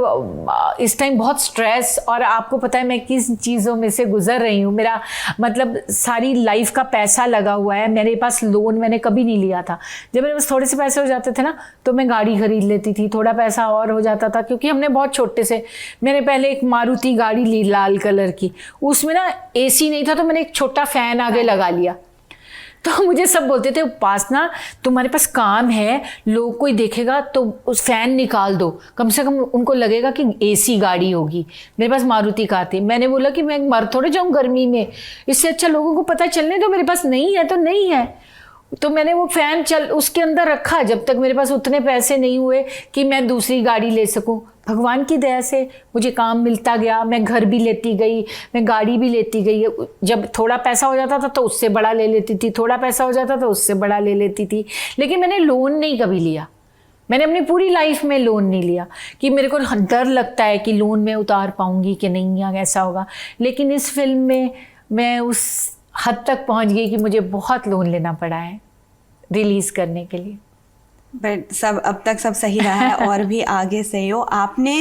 इस टाइम बहुत स्ट्रेस, और आपको पता है मैं किस चीज़ों में से गुजर रही हूँ। मेरा मतलब सारी लाइफ का पैसा लगा हुआ है, मेरे पास लोन मैंने कभी नहीं लिया था। जब मेरे पास थोड़े से पैसे हो जाते थे ना तो मैं गाड़ी खरीद लेती थी, थोड़ा पैसा और हो जाता था, क्योंकि हमने बहुत छोटे से, मैंने पहले एक मारुति गाड़ी ली लाल कलर की, उसमें ना AC नहीं था तो मैंने एक छोटा फ़ैन आगे लगा लिया। तो मुझे सब बोलते थे उपासना तुम्हारे पास काम है, लोग कोई देखेगा तो उस फैन निकाल दो, कम से कम उनको लगेगा कि AC गाड़ी होगी। मेरे पास मारुति कार थी, मैंने बोला कि मैं मर थोड़े जाऊँ गर्मी में, इससे अच्छा लोगों को पता चलने दो मेरे पास नहीं है तो नहीं है। तो मैंने वो फ़ैन उसके अंदर रखा जब तक मेरे पास उतने पैसे नहीं हुए कि मैं दूसरी गाड़ी ले सकूं। भगवान की दया से मुझे काम मिलता गया, मैं घर भी लेती गई, मैं गाड़ी भी लेती गई। जब थोड़ा पैसा हो जाता था तो उससे बड़ा ले लेती थी, थोड़ा पैसा हो जाता तो उससे बड़ा ले लेती थी, लेकिन मैंने लोन नहीं कभी लिया। मैंने अपनी पूरी लाइफ में लोन नहीं लिया कि मेरे को डर लगता है कि लोन में उतार पाऊंगी कि नहीं या ऐसा होगा। लेकिन इस फिल्म में मैं उस हद तक पहुंच गई कि मुझे बहुत लोन लेना पड़ा है रिलीज़ करने के लिए। बट सब अब तक सब सही रहा है और भी आगे सही हो। आपने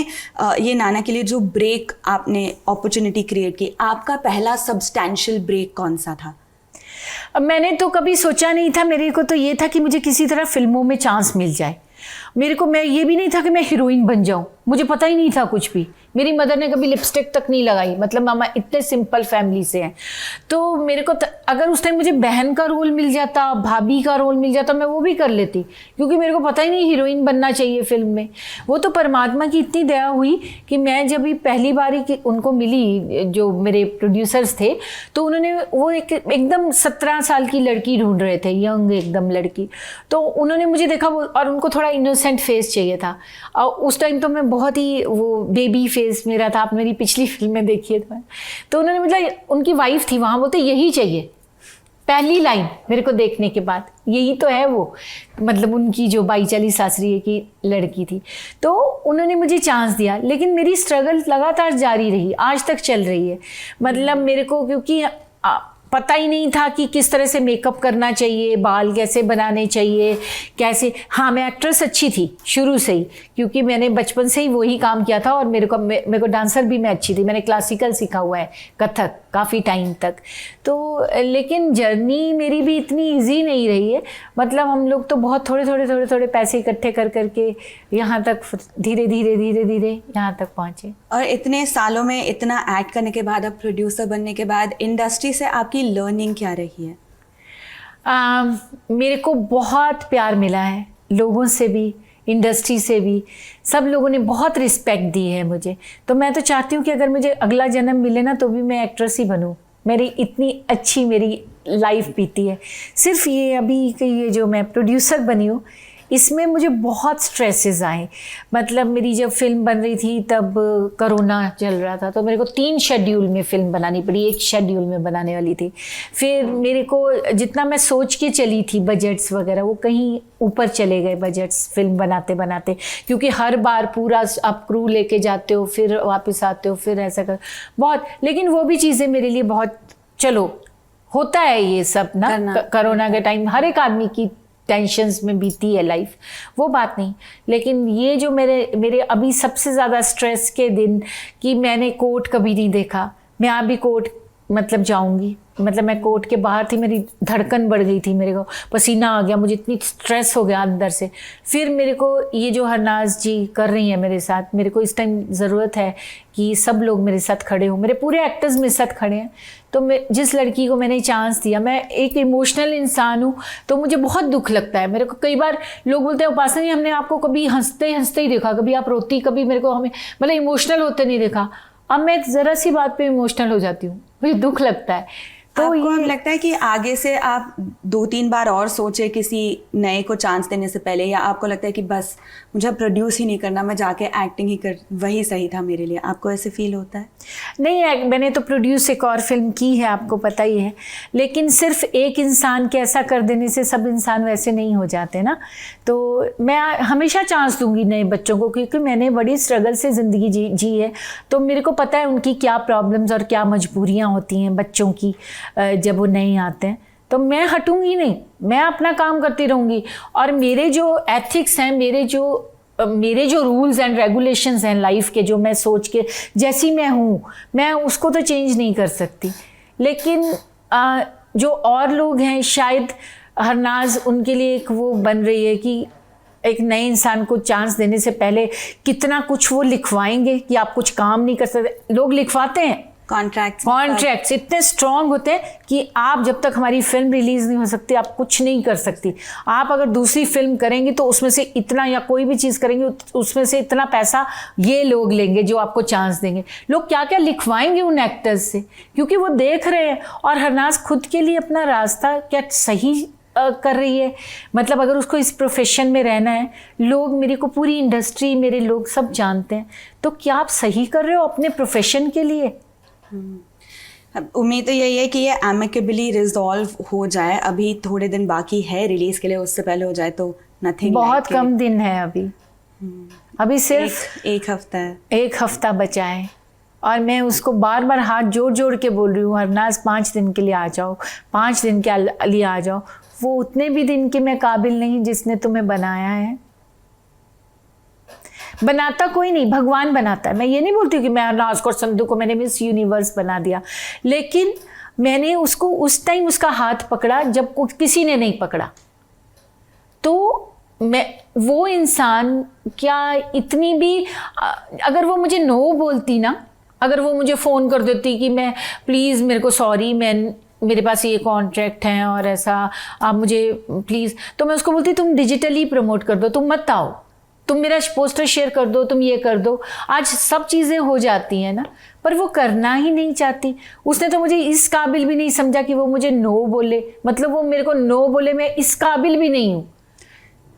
ये नाना के लिए जो ब्रेक आपने अपॉर्चुनिटी क्रिएट की, आपका पहला सब्सटैंशियल ब्रेक कौन सा था? मैंने तो कभी सोचा नहीं था, मेरे को तो ये था कि मुझे किसी तरह फिल्मों में चांस मिल जाए। मैं ये भी नहीं था कि मैं हीरोइन बन जाऊं, मुझे पता ही नहीं था कुछ भी। मेरी मदर ने कभी लिपस्टिक तक नहीं लगाई, मतलब मामा इतने सिंपल फैमिली से हैं। तो मेरे को अगर उस टाइम मुझे बहन का रोल मिल जाता, भाभी का रोल मिल जाता, मैं वो भी कर लेती, क्योंकि मेरे को पता ही नहीं हीरोइन बनना चाहिए फिल्म में। वो तो परमात्मा की इतनी दया हुई कि मैं जब भी पहली बारी उनको मिली, जो मेरे प्रोड्यूसर्स थे, तो उन्होंने वो एकदम 17 साल की लड़की ढूंढ रहे थे, यंग एकदम लड़की। तो उन्होंने मुझे देखा और उनको थोड़ा इनोसेंट फेस चाहिए था। और उस टाइम तो मैं बहुत ही वो बेबी फेस मेरा था, आप मेरी पिछली फिल्म में देखिए तो उन्होंने मतलब, उनकी वाइफ थी वहाँ, बोलते यही चाहिए। पहली लाइन मेरे को देखने के बाद, यही तो है वो, मतलब उनकी जो 22 सासरी की लड़की थी। तो उन्होंने मुझे चांस दिया, लेकिन मेरी स्ट्रगल लगातार जारी रही, आज तक चल रही है। मतलब मेरे को क्योंकि पता ही नहीं था कि किस तरह से मेकअप करना चाहिए, बाल कैसे बनाने चाहिए, कैसे। हाँ, मैं एक्ट्रेस अच्छी थी शुरू से ही, क्योंकि मैंने बचपन से ही वही काम किया था। और मेरे को डांसर भी मैं अच्छी थी, मैंने क्लासिकल सीखा हुआ है, कथक, काफ़ी टाइम तक। तो लेकिन जर्नी मेरी भी इतनी इजी नहीं रही है। मतलब हम लोग तो बहुत थोड़े पैसे इकट्ठे कर करके यहाँ तक धीरे धीरे यहाँ तक पहुँचे। और इतने सालों में इतना एक्ट करने के बाद, अब प्रोड्यूसर बनने के बाद, इंडस्ट्री से आपकी लर्निंग क्या रही है? मेरे को बहुत प्यार मिला है, लोगों से भी, इंडस्ट्री से भी। सब लोगों ने बहुत रिस्पेक्ट दी है मुझे। तो मैं तो चाहती हूँ कि अगर मुझे अगला जन्म मिले ना, तो भी मैं एक्ट्रेस ही बनूँ। मेरी इतनी अच्छी मेरी लाइफ बीती है। सिर्फ ये अभी कि ये जो मैं प्रोड्यूसर बनी हूँ, इसमें मुझे बहुत स्ट्रेसेस आए। मतलब मेरी जब फिल्म बन रही थी तब कोरोना चल रहा था, तो मेरे को 3 शेड्यूल में फिल्म बनानी पड़ी, 1 शेड्यूल में बनाने वाली थी। फिर मेरे को जितना मैं सोच के चली थी बजट्स वगैरह, वो कहीं ऊपर चले गए बजट्स फिल्म बनाते बनाते, क्योंकि हर बार पूरा आप क्रू लेके जाते हो, फिर वापस आते हो, फिर ऐसा कर बहुत। लेकिन वो भी चीज़ें मेरे लिए बहुत, चलो होता है ये सब ना, कोरोना के टाइम हर एक आदमी की टेंशन्स में बीती है लाइफ, वो बात नहीं। लेकिन ये जो मेरे अभी सबसे ज़्यादा स्ट्रेस के दिन, कि मैंने कोर्ट कभी नहीं देखा। मैं अभी कोर्ट मतलब जाऊंगी, मतलब मैं कोर्ट के बाहर थी, मेरी धड़कन बढ़ गई थी, मेरे को पसीना आ गया, मुझे इतनी स्ट्रेस हो गया अंदर से। फिर मेरे को ये जो हरनाज जी कर रही हैं मेरे साथ, मेरे को इस टाइम ज़रूरत है कि सब लोग मेरे साथ खड़े हों, मेरे पूरे एक्टर्स मेरे साथ खड़े हैं। तो मैं जिस लड़की को मैंने चांस दिया, मैं एक इमोशनल इंसान हूँ, तो मुझे बहुत दुख लगता है। मेरे को कई बार लोग बोलते हैं, उपासना जी हमने आपको कभी हंसते हंसते ही देखा, कभी आप रोती, कभी मेरे को हमें मतलब इमोशनल होते नहीं देखा। अब मैं ज़रा सी बात पे इमोशनल हो जाती हूँ, मुझे दुख लगता है। तो आपको अब लगता है कि आगे से आप 2-3 बार और सोचे किसी नए को चांस देने से पहले, या आपको लगता है कि बस मुझे प्रोड्यूस ही नहीं करना, मैं जाके एक्टिंग ही कर, वही सही था मेरे लिए? आपको ऐसे फील होता है? नहीं, मैंने तो प्रोड्यूस एक और फिल्म की है, आपको पता ही है। लेकिन सिर्फ एक इंसान के ऐसा कर देने से सब इंसान वैसे नहीं हो जाते ना। तो मैं हमेशा चांस दूंगी नए बच्चों को, क्योंकि मैंने बड़ी स्ट्रगल से ज़िंदगी जी है। तो मेरे को पता है उनकी क्या प्रॉब्लम्स और क्या मजबूरियाँ होती हैं बच्चों की जब वो नहीं आते हैं। तो मैं हटूंगी नहीं, मैं अपना काम करती रहूँगी। और मेरे जो एथिक्स हैं, मेरे जो रूल्स एंड रेगुलेशंस हैं लाइफ के, जो मैं सोच के जैसी मैं हूँ, मैं उसको तो चेंज नहीं कर सकती। लेकिन जो और लोग हैं, शायद हरनाज उनके लिए एक वो बन रही है कि एक नए इंसान को चांस देने से पहले कितना कुछ वो लिखवाएंगे कि आप कुछ काम नहीं कर सकते। लोग लिखवाते हैं कॉन्ट्रैक्ट्स इतने स्ट्रॉन्ग होते हैं कि आप जब तक हमारी फिल्म रिलीज नहीं हो सकती, आप कुछ नहीं कर सकती। आप अगर दूसरी फिल्म करेंगी तो उसमें से इतना, या कोई भी चीज़ करेंगे उसमें से इतना पैसा ये लोग लेंगे जो आपको चांस देंगे। लोग क्या क्या लिखवाएंगे उन एक्टर्स से, क्योंकि वो देख रहे हैं। और हरनाज खुद के लिए अपना रास्ता क्या सही कर रही है। मतलब अगर उसको इस प्रोफेशन में रहना है, लोग, मेरे को पूरी इंडस्ट्री, मेरे लोग सब जानते हैं, तो क्या आप सही कर रहे हो अपने प्रोफेशन के लिए? उम्मीद तो यही है कि ये एमिकेबली रिजॉल्व हो जाए। अभी थोड़े दिन बाकी है रिलीज के लिए, उससे पहले हो जाए तो नथिंग। बहुत कम दिन है अभी सिर्फ एक हफ्ता है, 1 हफ्ता बचा है। और मैं उसको बार बार हाथ जोड़ जोड़ के बोल रही हूँ, हरनाज 5 दिन के लिए आ जाओ, 5 दिन के लिए आ जाओ। वो उतने भी दिन के मैं काबिल नहीं जिसने तुम्हें बनाया है। बनाता कोई नहीं, भगवान बनाता है। मैं ये नहीं बोलती हूँ कि मैं हरनाज कौर संधू को मैंने मिस यूनिवर्स बना दिया, लेकिन मैंने उसको उस टाइम उसका हाथ पकड़ा जब किसी ने नहीं पकड़ा। तो मैं वो इंसान क्या इतनी भी अगर वो मुझे नो बोलती ना, अगर वो मुझे फ़ोन कर देती कि मैं प्लीज़ मेरे को सॉरी, मेरे पास ये कॉन्ट्रैक्ट हैं और ऐसा, आप मुझे प्लीज़, तो मैं उसको बोलती तुम डिजिटली प्रमोट कर दो, तुम मत आओ, तुम मेरा पोस्टर शेयर कर दो, तुम ये कर दो। आज सब चीज़ें हो जाती हैं ना, पर वो करना ही नहीं चाहती। उसने तो मुझे इस काबिल भी नहीं समझा कि वो मुझे नो बोले, मतलब वो मेरे को नो बोले, मैं इस काबिल भी नहीं हूँ।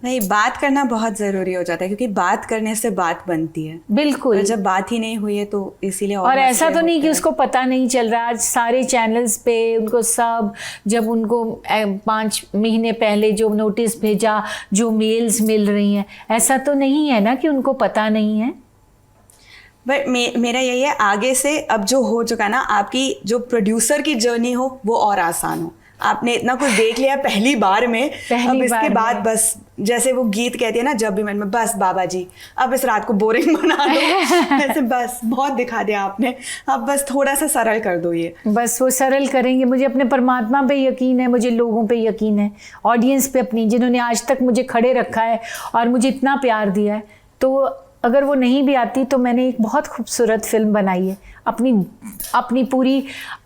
नहीं, बात करना बहुत ज़रूरी हो जाता है, क्योंकि बात करने से बात बनती है। बिल्कुल। और जब बात ही नहीं हुई है तो इसीलिए और ऐसा तो नहीं कि उसको पता नहीं चल रहा। आज सारे चैनल्स पे उनको सब, जब उनको 5 महीने पहले जो नोटिस भेजा, जो मेल्स मिल रही हैं, ऐसा तो नहीं है ना कि उनको पता नहीं है। बट मेरा यही है, आगे से अब जो हो चुका ना, आपकी जो प्रोड्यूसर की जर्नी हो वो और आसान हो। आपने इतना कुछ देख लिया पहली बार में, अब इसके बाद बस जैसे वो गीत कहती है ना, जब भी मन में, बस बाबा जी अब इस रात को बोरिंग बना दो। ऐसे बस बहुत दिखा दिया आपने, अब बस थोड़ा सा सरल कर दो ये। बस वो सरल करेंगे। मुझे अपने परमात्मा पे यकीन है, मुझे लोगों पे यकीन है, ऑडियंस पे अपनी, जिन्होंने आज तक मुझे खड़े रखा है और मुझे इतना प्यार दिया है। तो अगर वो नहीं भी आती तो मैंने एक बहुत खूबसूरत फिल्म बनाई है, अपनी पूरी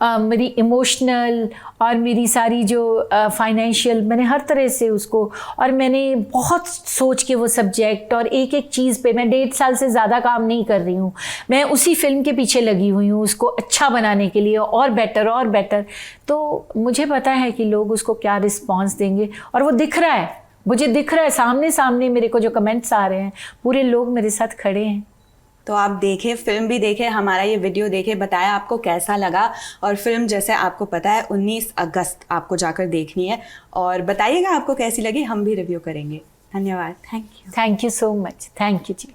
मेरी इमोशनल और मेरी सारी जो फाइनेंशियल, मैंने हर तरह से उसको, और मैंने बहुत सोच के वो सब्जेक्ट और एक एक चीज़ पे मैं 1.5 साल से ज़्यादा काम नहीं कर रही हूँ। मैं उसी फिल्म के पीछे लगी हुई हूँ, उसको अच्छा बनाने के लिए, और बेटर। तो मुझे पता है कि लोग उसको क्या रिस्पॉन्स देंगे, और वो दिख रहा है, मुझे दिख रहा है सामने मेरे को जो कमेंट्स आ रहे हैं, पूरे लोग मेरे साथ खड़े हैं। तो आप देखें, फिल्म भी देखें, हमारा ये वीडियो देखें, बताया आपको कैसा लगा। और फिल्म जैसे आपको पता है 19 अगस्त आपको जाकर देखनी है, और बताइएगा आपको कैसी लगी, हम भी रिव्यू करेंगे। धन्यवाद। Thank you so much. Thank you ji.